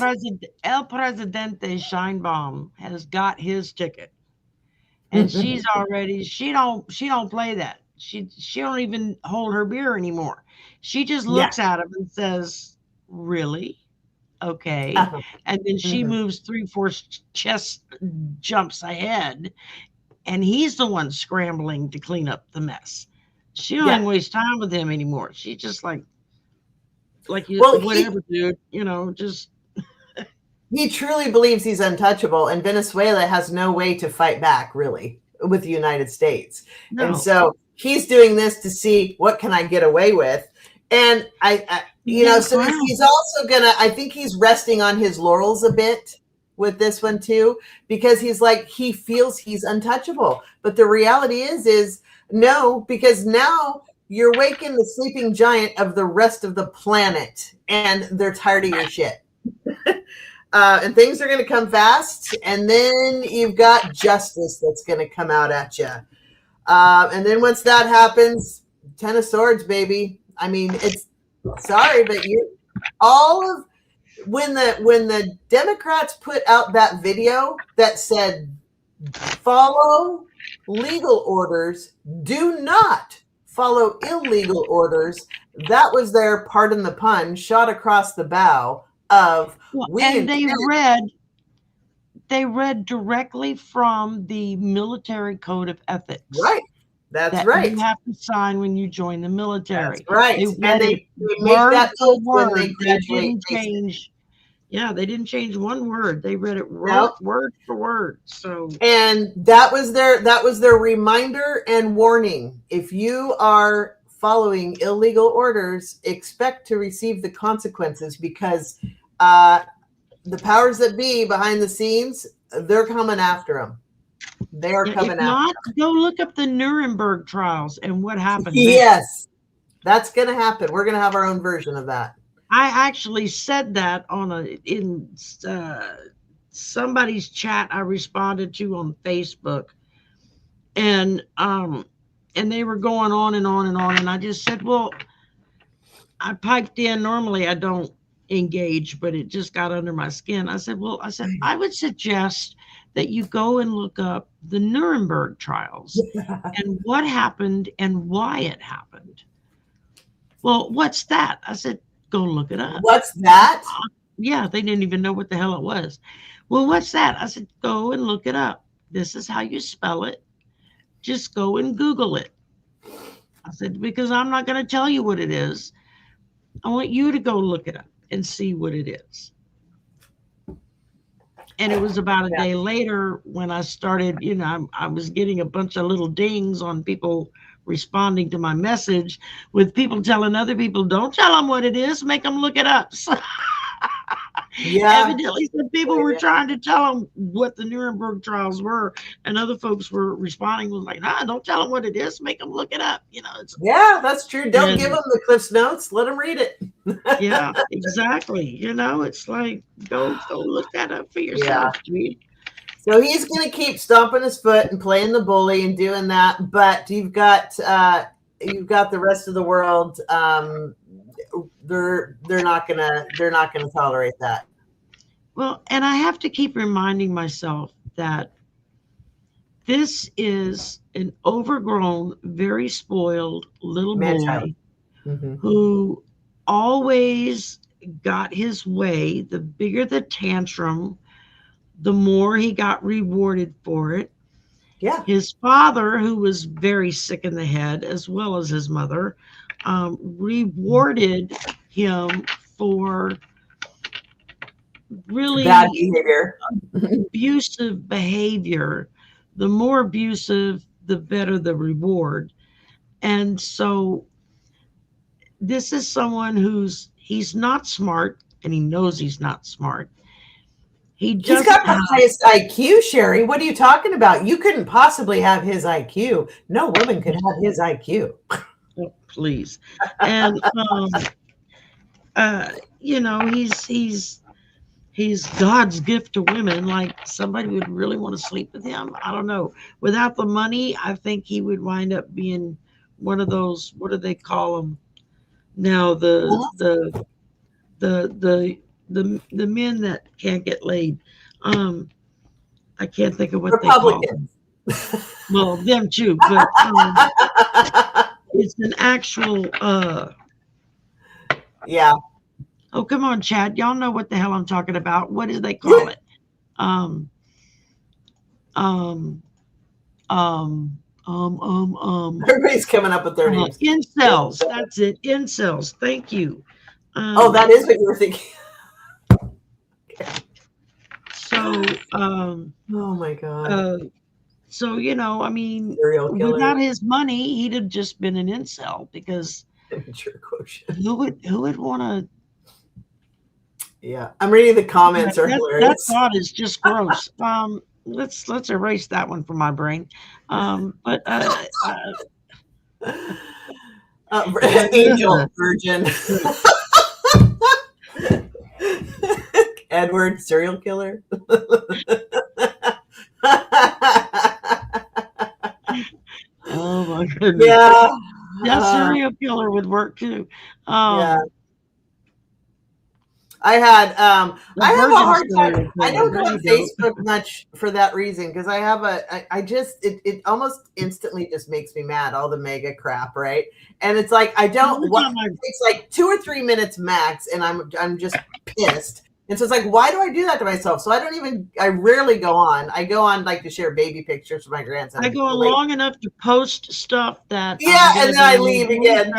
El Presidente Scheinbaum has got his ticket. And she's already she don't play that. She don't even hold her beer anymore. She just looks at him and says, "Really? Okay." And then she moves 3-4 chess jumps ahead, and he's the one scrambling to clean up the mess. She don't even waste time with him anymore. She just like you, whatever, dude. Just. He truly believes he's untouchable, and Venezuela has no way to fight back, really, with the United States. No. And so he's doing this to see what can I get away with. And so he's also I think he's resting on his laurels a bit with this one too, because he's like, he feels he's untouchable. But the reality is no, because now you're waking the sleeping giant of the rest of the planet, and they're tired of your shit. And things are going to come fast, and then you've got justice that's going to come out at you. And then once that happens, 10 of Swords, baby. I mean, it's sorry, but when the Democrats put out that video that said follow legal orders, do not follow illegal orders, that was their, pardon the pun, shot across the bow of they read directly from the military code of ethics. Right. That's right. You have to sign when you join the military. That's right. They make that when they graduate. They didn't change one word. They read it word for word. So, and that was their reminder and warning. If you are following illegal orders, expect to receive the consequences, because the powers that be behind the scenes, they're coming after them. They are coming after them. Go look up the Nuremberg trials and what happened. Yes, that's going to happen. We're going to have our own version of that. I actually said that in somebody's chat I responded to on Facebook, and they were going on and on and on, and I just said, well, I piped in. Normally I don't engage, but it just got under my skin. I said, I would suggest that you go and look up the Nuremberg trials and what happened and why it happened. Well, what's that? I said, go look it up. What's that? Yeah, they didn't even know what the hell it was. Well, what's that? I said, go and look it up. This is how you spell it. Just go and Google it. I said, because I'm not going to tell you what it is. I want you to go look it up and see what it is. And it was about a day later when I started, I was getting a bunch of little dings on people responding to my message, with people telling other people, don't tell them what it is, make them look it up. So evidently some people were trying to tell them what the Nuremberg trials were, and other folks were responding with like, nah, don't tell them what it is, make them look it up. That's true. Don't give them the Cliff's Notes, let them read it. Yeah, exactly. It's like, go look that up for yourself, dude. So he's going to keep stomping his foot and playing the bully and doing that, but you've got the rest of the world. They're not gonna tolerate that. Well, and I have to keep reminding myself that this is an overgrown, very spoiled little Man child. boy Hmm. who always got his way. The bigger the tantrum, the more he got rewarded for it. Yeah, His father, who was very sick in the head, as well as his mother, rewarded him for bad really behavior. abusive behavior. The more abusive, the better the reward. And so this is someone he's not smart and he knows he's not smart. He He's got doesn't the have, highest IQ, Sherry. What are you talking about? You couldn't possibly have his IQ. No woman could have his IQ. oh, please. And uh you know, he's God's gift to women. Like somebody would really want to sleep with him. I don't know. Without the money, I think he would wind up being one of those. What do they call them now? The men that can't get laid. Um, I can't think of what they call them. Republicans. Well, them too, but it's an actual. Yeah. Oh, come on, Chad. Y'all know what the hell I'm talking about. What do they call it? Um, um, Everybody's coming up with their names. incels. That's it. Incels. Thank you. Oh, that is what you were thinking. So, Oh my God. so I mean, Serial killer. without his money, he'd have just been an incel because Immature quotient. who would want to? Yeah. I'm reading the comments are That hilarious. thought is just gross. Let's erase that one from my brain. But Angel Virgin. Edward serial killer. oh my goodness. Yeah. Yeah, serial killer would work too. Yeah. I have a hard time. I don't go on Facebook much for that reason because it almost instantly just makes me mad, all the mega crap, right? And it's like it's like 2 or 3 minutes max and I'm just pissed. And so it's like, why do I do that to myself? So I rarely go on. I go on like to share baby pictures for my grandson. I go long enough to post stuff that and then I leave again.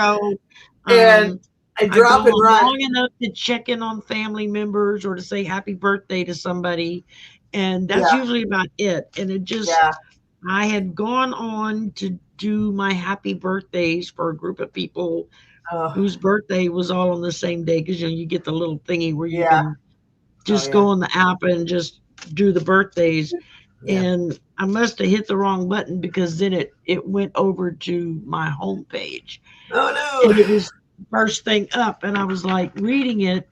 And I drop and run. Long enough to check in on family members or to say happy birthday to somebody. And that's usually about it. And it just, I had gone on to do my happy birthdays for a group of people whose birthday was all on the same day. Because, you get the little thingy where you can just go on the app and just do the birthdays. And I must have hit the wrong button because then it went over to my homepage. Oh, no. And it was first thing up, and I was like reading it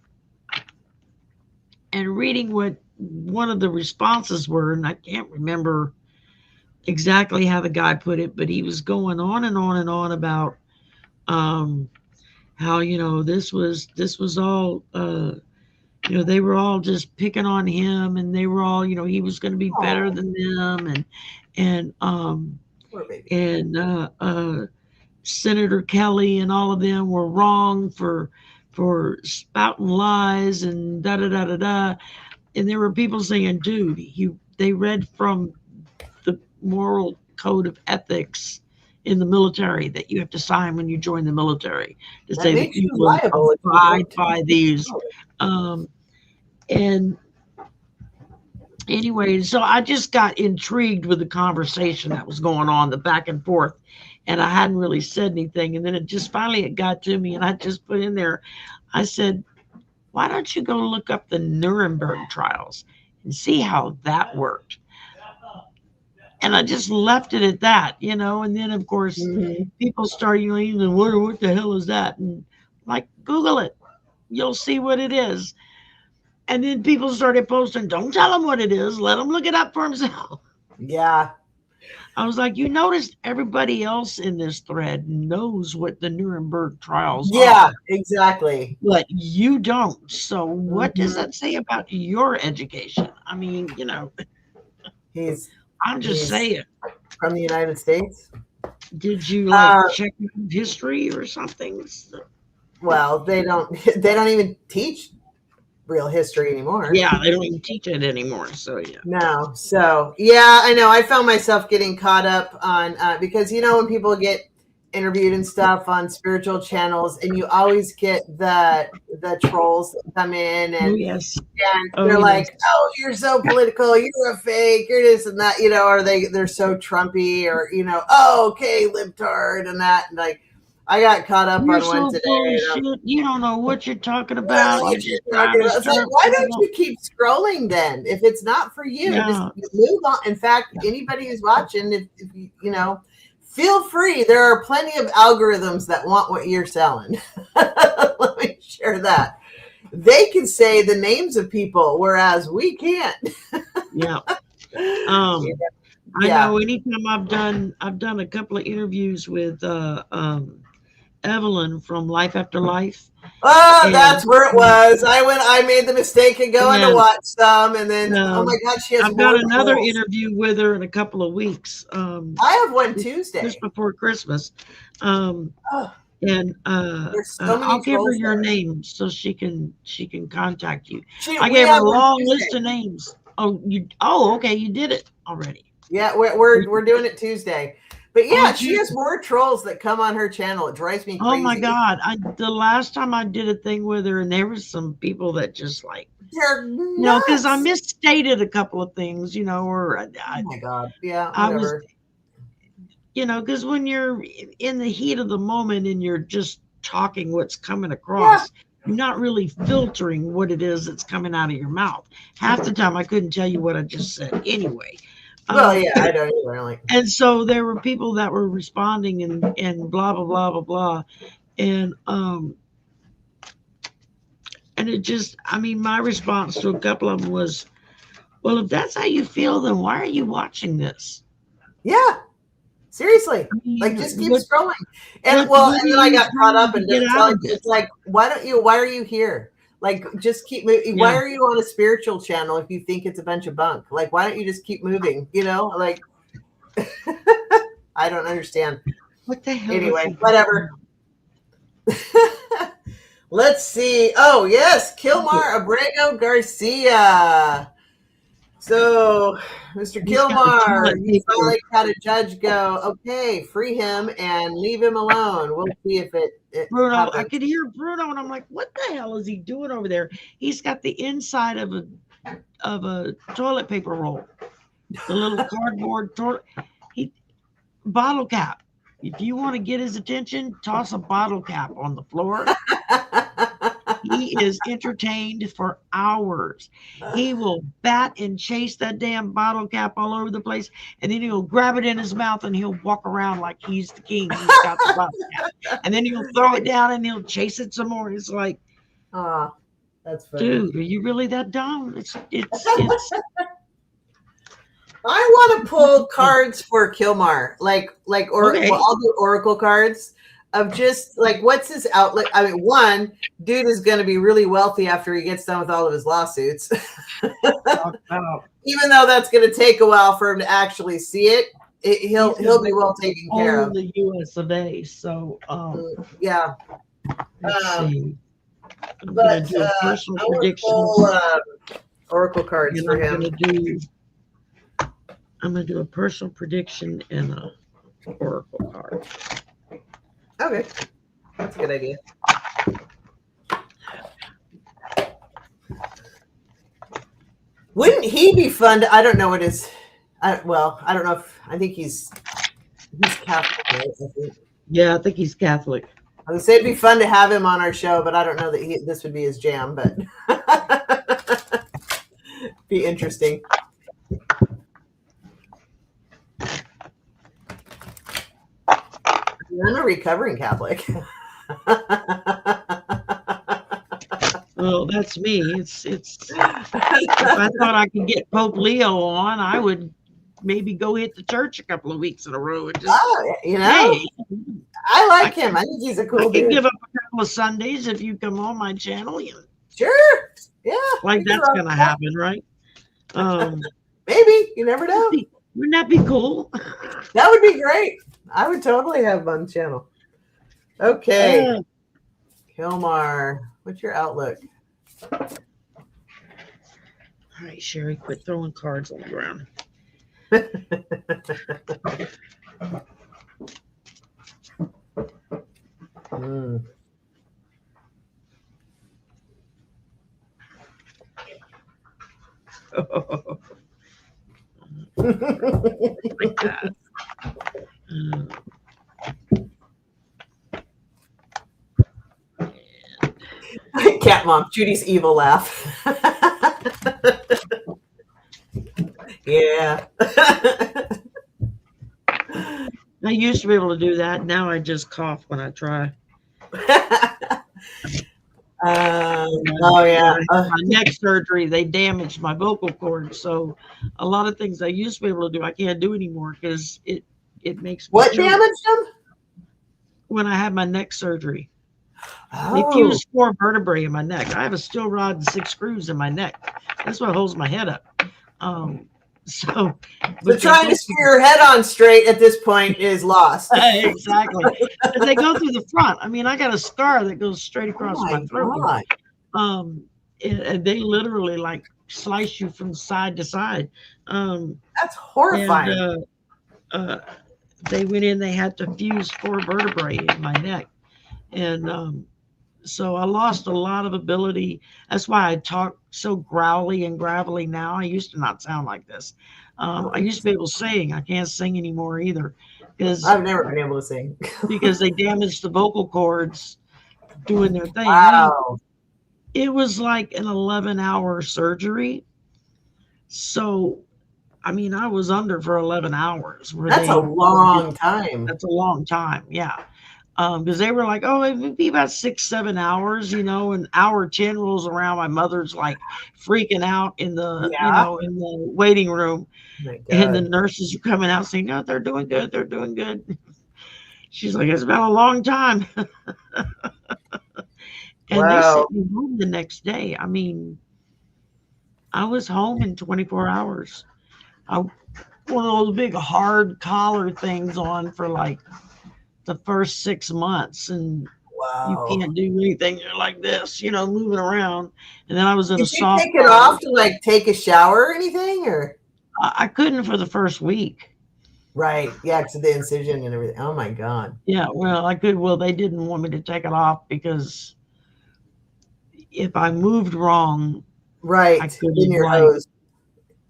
and reading what one of the responses were, and I can't remember exactly how the guy put it, but he was going on and on and on about how this was all they were all just picking on him, and they were all he was going to be better than them, and Poor baby. and Senator Kelly and all of them were wrong for spouting lies and da da da da da. And there were people saying, "Dude, they read from the moral code of ethics in the military that you have to sign when you join the military to say that you will abide by these." And anyway, so I just got intrigued with the conversation that was going on, the back and forth. And I hadn't really said anything. And then it got to me, and I just put in there, I said, why don't you go look up the Nuremberg trials and see how that worked? And I just left it at that, and then of course people started, what the hell is that? And like, Google it, you'll see what it is. And then people started posting, don't tell him what it is. Let him look it up for himself. Yeah. I was like, you noticed everybody else in this thread knows what the Nuremberg trials Yeah, are, exactly. but you don't. So what does Mhm. that say about your education? I mean, He's I'm just he's saying. from the United States. Did you Uh, check history or something? well, they don't they don't even teach real history anymore. Yeah, they don't even teach it anymore. So yeah. No. So, yeah, I know. I found myself getting caught up on because when people get interviewed and stuff on spiritual channels, and you always get the trolls that come in Oh and yes. they're Oh yes. like, "Oh, you're so political. You're a fake. You're this and that." Or they're so Trumpy, or "Oh, okay, libtard," and that. And like, I got caught up You're on one so today. full of And shit. You don't know what you're talking I don't know about. what You're you're just talking trying to about. It's like, stir up why don't trouble. you keep scrolling then? If it's not for you, just Yeah. move on. In fact, anybody who's watching, if feel free. There are plenty of algorithms that want what you're selling. Let me share that. They can say the names of people, whereas we can't. Yeah. Yeah. I know anytime I've done a couple of interviews with Evelyn from Life After Life. Oh, And that's where it was. I made the mistake of going to and watch some, and then oh my God, she has I've got more another trolls. interview with her in a couple of weeks. I have one Tuesday. Just before Christmas. Um, Oh, and there's so many I'll give her trolls your there. name so she can contact you. I We gave her have a one long Tuesday. list of names. Oh okay, you did it already. Yeah, we're doing it Tuesday. But yeah, On she has Tuesday. more trolls that come on her channel. It drives me Oh my crazy. God! The last time I did a thing with her, and there was some people that just like, They're because I nuts. misstated a couple of things, or Oh my God. Yeah, I was, whatever. because when you're in the heat of the moment and you're just talking what's coming Yeah. across, you're not really filtering what it is that's coming out of your mouth. Half the time, I couldn't tell you what I just said anyway. Well, yeah, I don't either. Like, And so there were people that were responding and blah blah blah blah blah, and it just, I mean, my response to a couple of them was, well, if that's how you feel, then why are you watching this? yeah, seriously. I Like, mean, just keep scrolling. And what and are then I you got caught trying up to in get out telling of it's this? like, why are you here? Like, just keep moving. Why Yeah. are you on a spiritual channel if you think it's a bunch of bunk? Like, why don't you just keep moving? Like I don't understand. What the hell is Anyway, he? whatever. Let's see. Oh, yes, Kilmar Abrego Garcia. So, Mr. He's got the Kilmar, toilet he paper. finally had a judge go, okay, free him and leave him alone. We'll see if it Bruno, I happens. could hear Bruno, and I'm like, what the hell is he doing over there? He's got the inside of a toilet paper roll, the little cardboard toilet. Bottle cap. If you want to get his attention, toss a bottle cap on the floor. He is entertained for hours. He will bat and chase that damn bottle cap all over the place, and then he'll grab it in his mouth and he'll walk around like he's the king. He's got the bottle cap, and then he'll throw it down and he'll chase it some more. It's like, Ah, that's funny. dude, are you really that dumb? It's. I want to pull cards for Kilmar, Okay. well, I'll do oracle cards of just like what's his outlet. I mean, one dude is going to be really wealthy after he gets done with all of his lawsuits, even though that's going to take a while for him to actually see it. He'll be well taken care Own of. the U.S. of A. So, Yeah, let's see. I'm but gonna do a personal I want to prediction. pull oracle cards And for him. I'm gonna do a personal prediction and a oracle card. Okay, that's a good idea. Wouldn't he be fun to, I don't know what his, I don't know if, I think he's Catholic, right? I think. Yeah, I think he's Catholic. I would say it'd be fun to have him on our show, but I don't know that this would be his jam, but be interesting. I'm a recovering Catholic. Oh, that's me. It's if I thought I could get Pope Leo on, I would maybe go hit the church a couple of weeks in a row and just, Oh, hey, I I like him. can I think he's a I cool can dude. give up a couple of Sundays if you come on my channel. Sure. Yeah. Like we can that's rock gonna that. happen, right? Um, Maybe. You never know. wouldn't that be cool? That would be great. I would totally have him on the channel. Okay. Uh, Kilmar, what's your outlook? all right, Sherry, quit throwing cards on the ground. Mm. Like that. Cat mom, Judy's evil laugh. Yeah. I used to be able to do that. Now I just cough when I try. Oh yeah. When I had my neck surgery, they damaged my vocal cords. So a lot of things I used to be able to do, I can't do anymore because it makes me What choke. damaged him? When I had my neck surgery, they Oh, fused 4 vertebrae in my neck. I have a steel rod and 6 screws in my neck. That's what holds my head up. So so because trying to those screw your head on straight at this point is lost. exactly. But they go through the front. I mean, I got a scar that goes straight Oh across my my throat. god. And they literally like slice you from side to side. That's And horrifying. they went in. They had to fuse 4 vertebrae in my neck, and so I lost a lot of ability. That's why I talk so growly and gravelly now. I used to not sound like this. I used to be able to sing. I can't sing anymore either because I've never been able to sing. they damaged the vocal cords doing their thing. I mean, Wow. it was like an 11-hour surgery. So, I mean, I was under for 11 hours. Where That's a they long time. That's a long time, yeah. Because they were like, oh, it would be about 6, 7 hours, and hour 10 rolls around. My mother's like freaking out in the, Yeah. in the waiting room, Oh my and the god. nurses are coming out saying, no, they're doing good, they're doing good. She's like, it's been a long time, and they Wow. sent me home the next day. I mean, I was home in 24 hours. I one of those big hard collar things on for like the first 6 months, and you Wow. can't do anything. You're like this, moving around. And then I was in a Did you soft take it collar. off to like take a shower or anything? Or I couldn't for the first week. right. Yeah, because of the incision and everything. Oh my god. Yeah, well, I could. Well, they didn't want me to take it off because if I moved wrong, I Right. could In have your hose.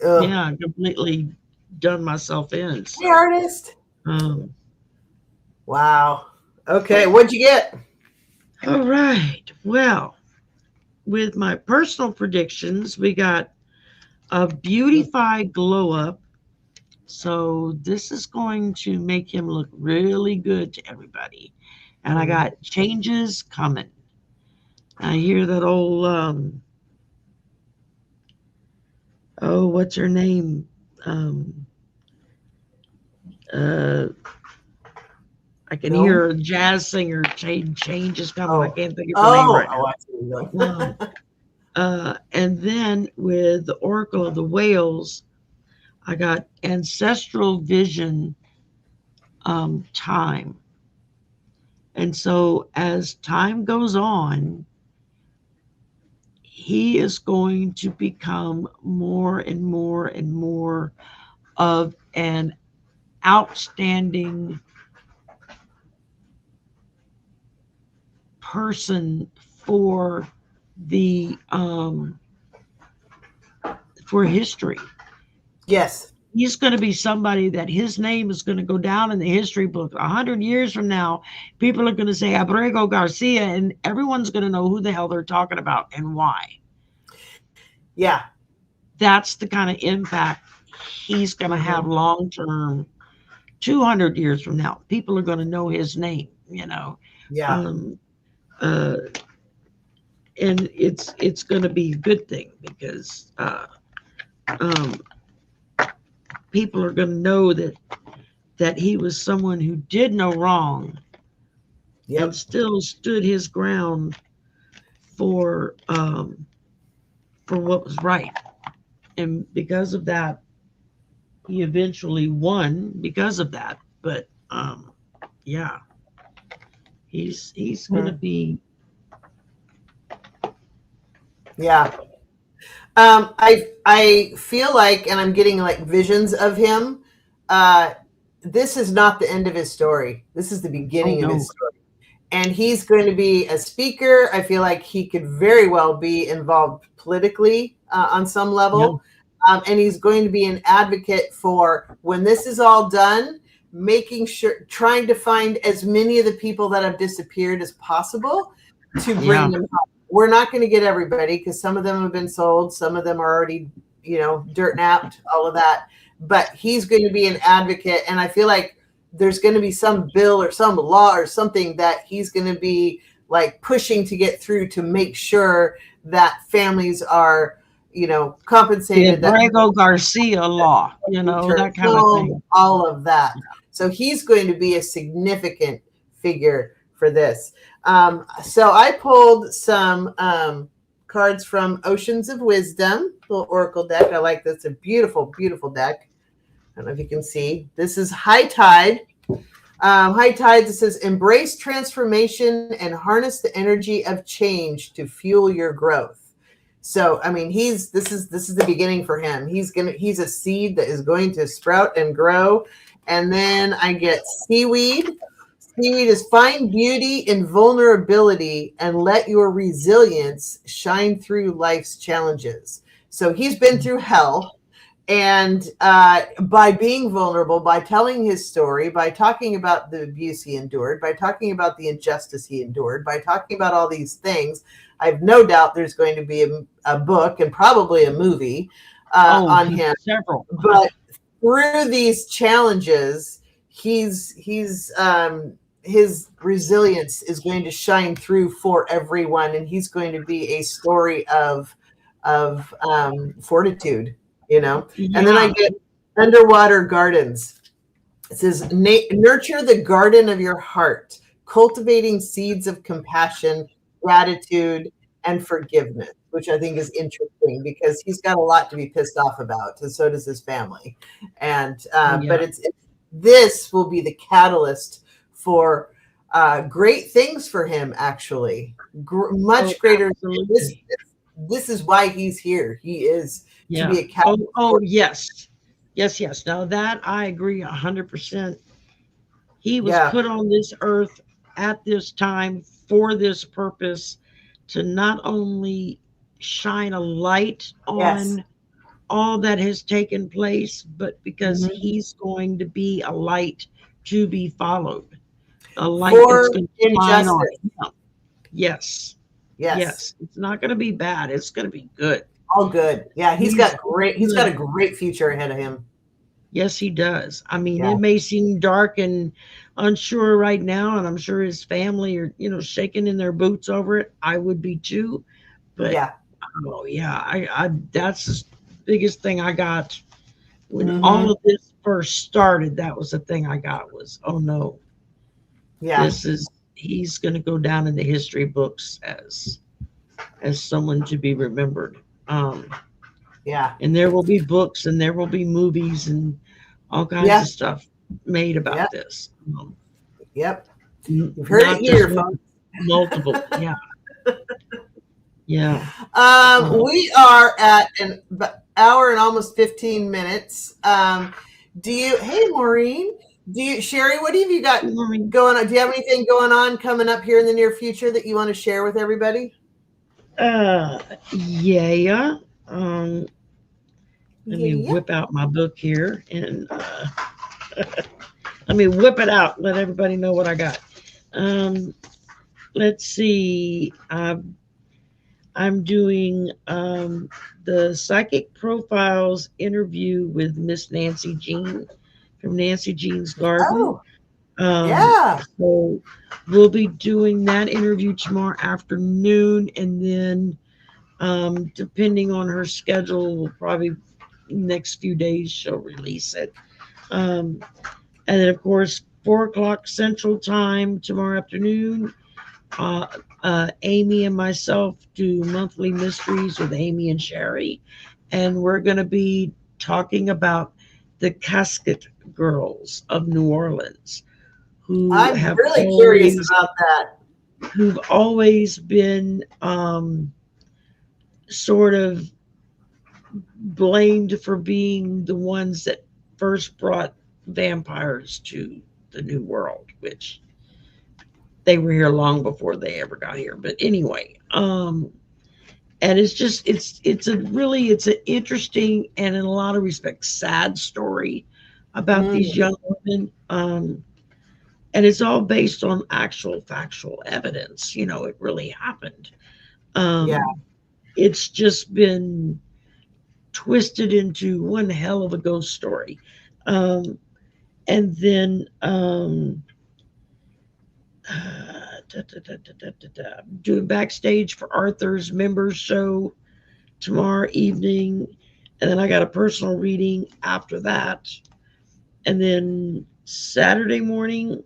Ugh. completely done myself in. Hey, So, artist. um, Wow. Okay. What'd you get? all right. Well, with my personal predictions, we got a beautified glow up. So this is going to make him look really good to everybody. And I got changes coming. I hear that old what's her name? Uh I can No. hear a jazz singer change is coming. I Oh. can't think of her name right Oh, I see where you're now. going. And then with the Oracle of the Whales, I got ancestral vision time. And so as time goes on, he is going to become more and more and more of an outstanding person for the for history. Yes. He's going to be somebody that his name is going to go down in the history book. 100 years from now, people are going to say Abrego Garcia, and everyone's going to know who the hell they're talking about and why. Yeah. That's the kind of impact he's going to have long term. 200 years from now, people are going to know his name. Yeah. and it's going to be a good thing because um, people are going to know that he was someone who did no wrong and Yep. still stood his ground for um, for what was right, and because of that, he eventually won because of that. But yeah, he's going to Mhm. be. Yeah. I feel like, and I'm getting like visions of him. Uh, this is not the end of his story. This is the Oh beginning of his no, story. And he's going to be a speaker. I feel like he could very well be involved politically on some yeah, level. And he's going to be an advocate for when this is all done, making sure, trying to find as many of the people that have disappeared as possible to bring yeah, them home. We're not going to get everybody because some of them have been sold, some of them are already, dirt napped, all of that. But he's going to be an advocate. And I feel like there's going to be some bill or some law or something that he's going to be like pushing to get through to make sure that families are, the compensated, that Abrego Garcia law, return that kind of home, thing. all of that. So he's going to be a significant figure for this. So I pulled some cards from Oceans of Wisdom, little oracle deck. I like this. A beautiful, beautiful deck. I don't know if you can see. This is High Tide. High Tides, it says, embrace transformation and harness the energy of change to fuel your growth. So, I mean, this is the beginning for him. He's a seed that is going to sprout and grow. And then I get seaweed. Seaweed is find beauty in vulnerability and let your resilience shine through life's challenges. So he's been through hell, and by being vulnerable, by telling his story, by talking about the abuse he endured, by talking about the injustice he endured, by talking about all these things, I have no doubt there's going to be a book and probably a movie Oh, on him. several. But through these challenges, his resilience is going to shine through for everyone, and he's going to be a story of fortitude, and then I Yeah. get underwater gardens. It says, nurture the garden of your heart, cultivating seeds of compassion, gratitude, and forgiveness, which I think is interesting because he's got a lot to be pissed off about, and so does his family. And Oh but yeah. this will be the catalyst for great things for him. Actually, Oh, much greater. This absolutely. this is why he's here. He is to Yeah. be a catalyst Oh, for. yes. Yes, yes. Now that I agree 100%. He was Yeah. put on this earth at this time for this purpose to not only shine a light Yes. on all that has taken place, but because Mhm. he's going to be a light to be followed, a light that's For going to shine on injustice. him. Yes, Yes. yes. It's not going to be bad. It's going to be good. All good. Yeah, He's he's got a good. great future ahead of him. Yes, he does. I mean, Yeah. it may seem dark and unsure right now, and I'm sure his family are, shaking in their boots over it. I would be too. But Yeah. oh yeah, I that's the biggest thing I got when all Mhm. of this first started. That was the thing I got was, oh no, Yeah. this is he's going to go down in the history books as someone to be remembered. Yeah. And there will be books and there will be movies and all kinds Yeah. of stuff made Yeah. about this. Yep. You've heard it Not just here, one, folks. multiple. Yeah, yeah. We are at an hour and almost 15 minutes. Hey, Maureen, Sherry, what have you got Um, going on? Do you have anything going on coming up here in the near future that you want to share with everybody? uh, yeah. Um, Let me Yeah. whip out my book here and let me whip it out. Let everybody know what I got. Um, let's see. I'm doing the Psychic Profiles interview with Miss Nancy Jean from Nancy Jean's Garden. Oh, Yeah. So we'll be doing that interview tomorrow afternoon, and then depending on her schedule, we'll probably next few days she'll release it. Um, and then of course 4 o'clock Central Time tomorrow afternoon. Uh, Amy and myself do monthly mysteries with Amy and Shari, and we're going to be talking about the Casket Girls of New Orleans, who I'm have really curious always about that. who've always been sort of blamed for being the ones that first brought vampires to the New World, which they were here long before they ever got here. But anyway, and it's just it's an interesting and in a lot of respects sad story about these Mm, young women. And it's all based on actual factual evidence. You know, it really happened. yeah. It's just been twisted into one hell of a ghost story. Um, and then doing backstage for Arthur's members show tomorrow evening, and then I got a personal reading after that, and then Saturday morning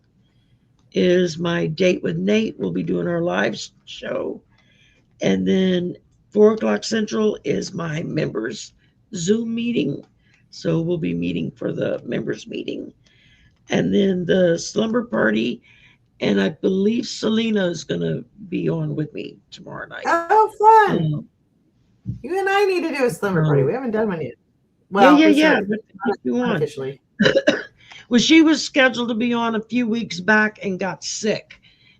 is my date with Nate. We'll be doing our live show, and then 4 o'clock Central is my members Zoom meeting. So we'll be meeting for the members meeting, and then the slumber party. And I believe Selena is going to be on with me tomorrow night. Oh, fun. Um, You and I need to do a slumber party. so We haven't done one yet. yeah, Well, yeah, we yeah. started But if you want, unofficially. well, she was scheduled to be on a few weeks back and got sick,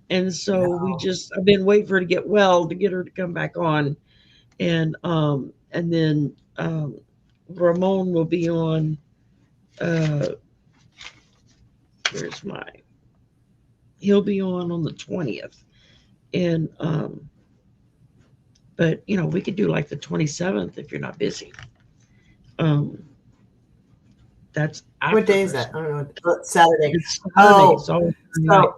and so No. I've been waiting for her to get well to get her to come back on, and then Ramon will be on. Uh, where's my? He'll be on the 20th, and but you know we could do like the 27th if you're not busy. Um, that's What after day is Christmas. that? I don't know. Saturday. It's Saturday. Oh, It's always night. so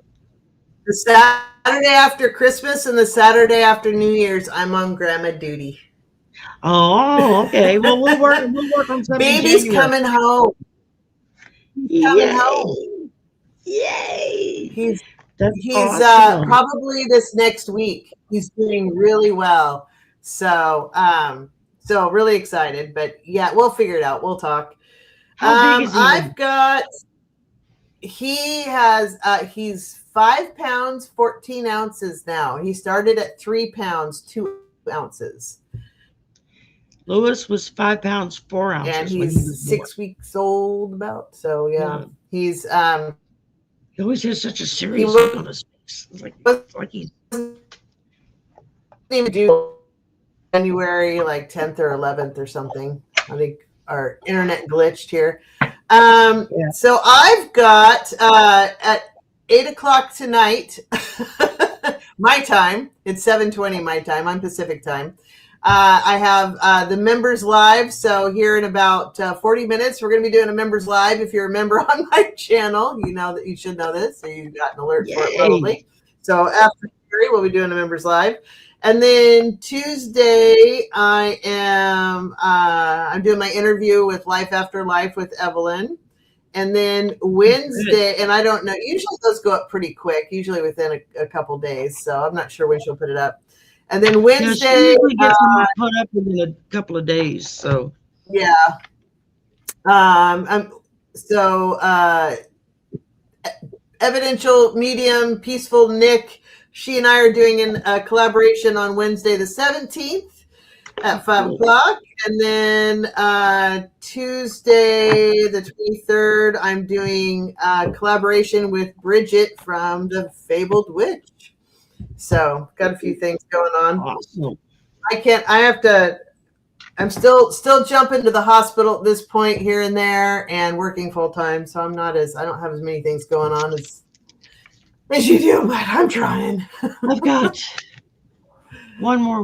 the Saturday after Christmas and the Saturday after New Year's, I'm on grandma duty. Oh, okay. Well, we'll work on something in Baby's January. coming home. Coming home. Yay! Yay! He's That's he's awesome. probably this next week. He's doing really well. So so really excited. But yeah, we'll figure it out. We'll talk. How big is he now? I've got he's 5 pounds 14 ounces now. He started at 3 pounds 2 ounces. Lewis was 5 pounds four And ounces when he was he's born. 6 weeks old about. So yeah. Yeah. He's He always has such a he serious look on his face. It's like he's wasn't even due January like 10th or 11th or something. I think our internet glitched here. Yeah. So I've got at 8 o'clock tonight, my time. It's 7:20 my time. I'm Pacific time. I have the members live. So here in about 40 minutes, we're going to be doing a members live. If you're a member on my channel, you know that you should know this. So you got an alert for it yay. probably. So after Shari, we'll be doing a members live. And then Tuesday, I'm doing my interview with Life After Life with Evelyn. And then Wednesday, and I don't know, usually those go up pretty quick, usually within a couple days. So I'm not sure when she'll put it up. And then Yeah, she Wednesday, usually gets them put up within a couple of days. So yeah. So Evidential Medium, Peaceful Nick, she and I are doing a collaboration on Wednesday the 17th at 5 o'clock. And then Tuesday the 23rd, I'm doing a collaboration with Bridget from The Fabled Witch. So got a few things going on. awesome. I'm still jumping to the hospital at this point here and there and working full time. So I don't have as many things going on as you do, but I'm trying. I've got one more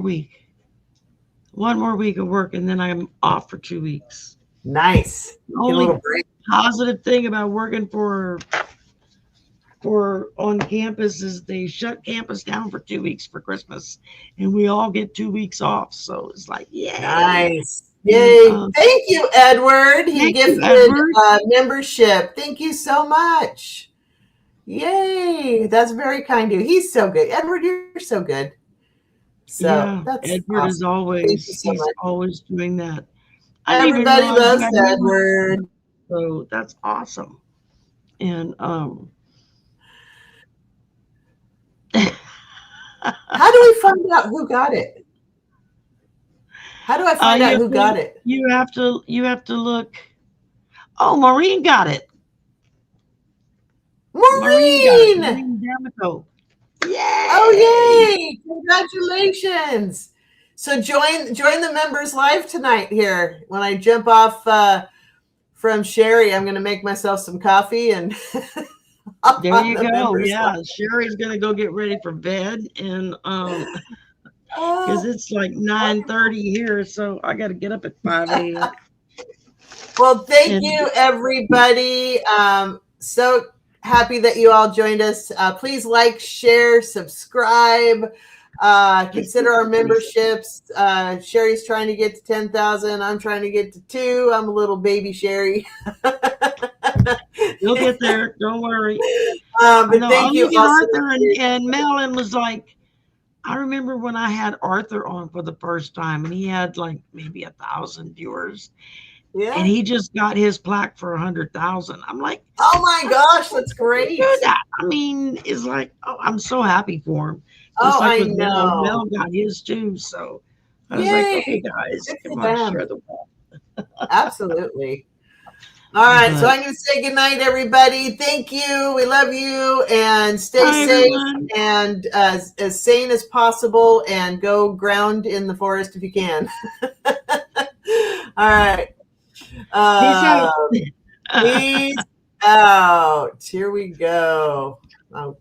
week of work, and then I'm off for 2 weeks. Nice. The Get a only little break. positive thing about working for for on campus is they shut campus down for 2 weeks for Christmas, and we all get 2 weeks off. So it's like, yay! Nice. And Yay. Thank you, Edward. He thank you, gifted Edward. membership. Thank you so much. Yay. That's very kind of you. He's so good. Edward, you're so good. So Yeah, that's Edward is awesome. Thank you always so he's much. always doing that. I didn't even Everybody realize you loves had new Edward. ones, so that's awesome. And How do we find out who got it? How do I find out who got it? You have to look. Oh, Maureen got it. Maureen! Maureen D'Amico. Yay! Oh, yay! Congratulations! So join the members live tonight here. When I jump off from Shari, I'm going to make myself some coffee and there you go. Yeah, Sherry's going to go get ready for bed, and because it's like 9:30 here, so I got to get up at 5 a.m. Well, thank you, everybody. So happy that you all joined us. Please like, share, subscribe. Consider our memberships. Shari's trying to get to 10,000. I'm trying to get to 2. I'm a little baby Shari. You'll get there. Don't worry. But thank you. Arthur and Melon was like, I remember when I had Arthur on for the first time, and he had like maybe 1,000 viewers. Yeah. And he just got his plaque for 100,000. I'm like, oh my gosh, that's great. Do that. I mean, it's like, oh, I'm so happy for him. Just like with Mel. Mel got his too. So I was like, okay, guys, come on, share the wall. Absolutely. All right, so I'm going to say goodnight, everybody. Thank you. We love you, and stay safe everyone. And as sane as possible, and go ground in the forest if you can. All right. Peace out. Peace out. Here we go. Oh.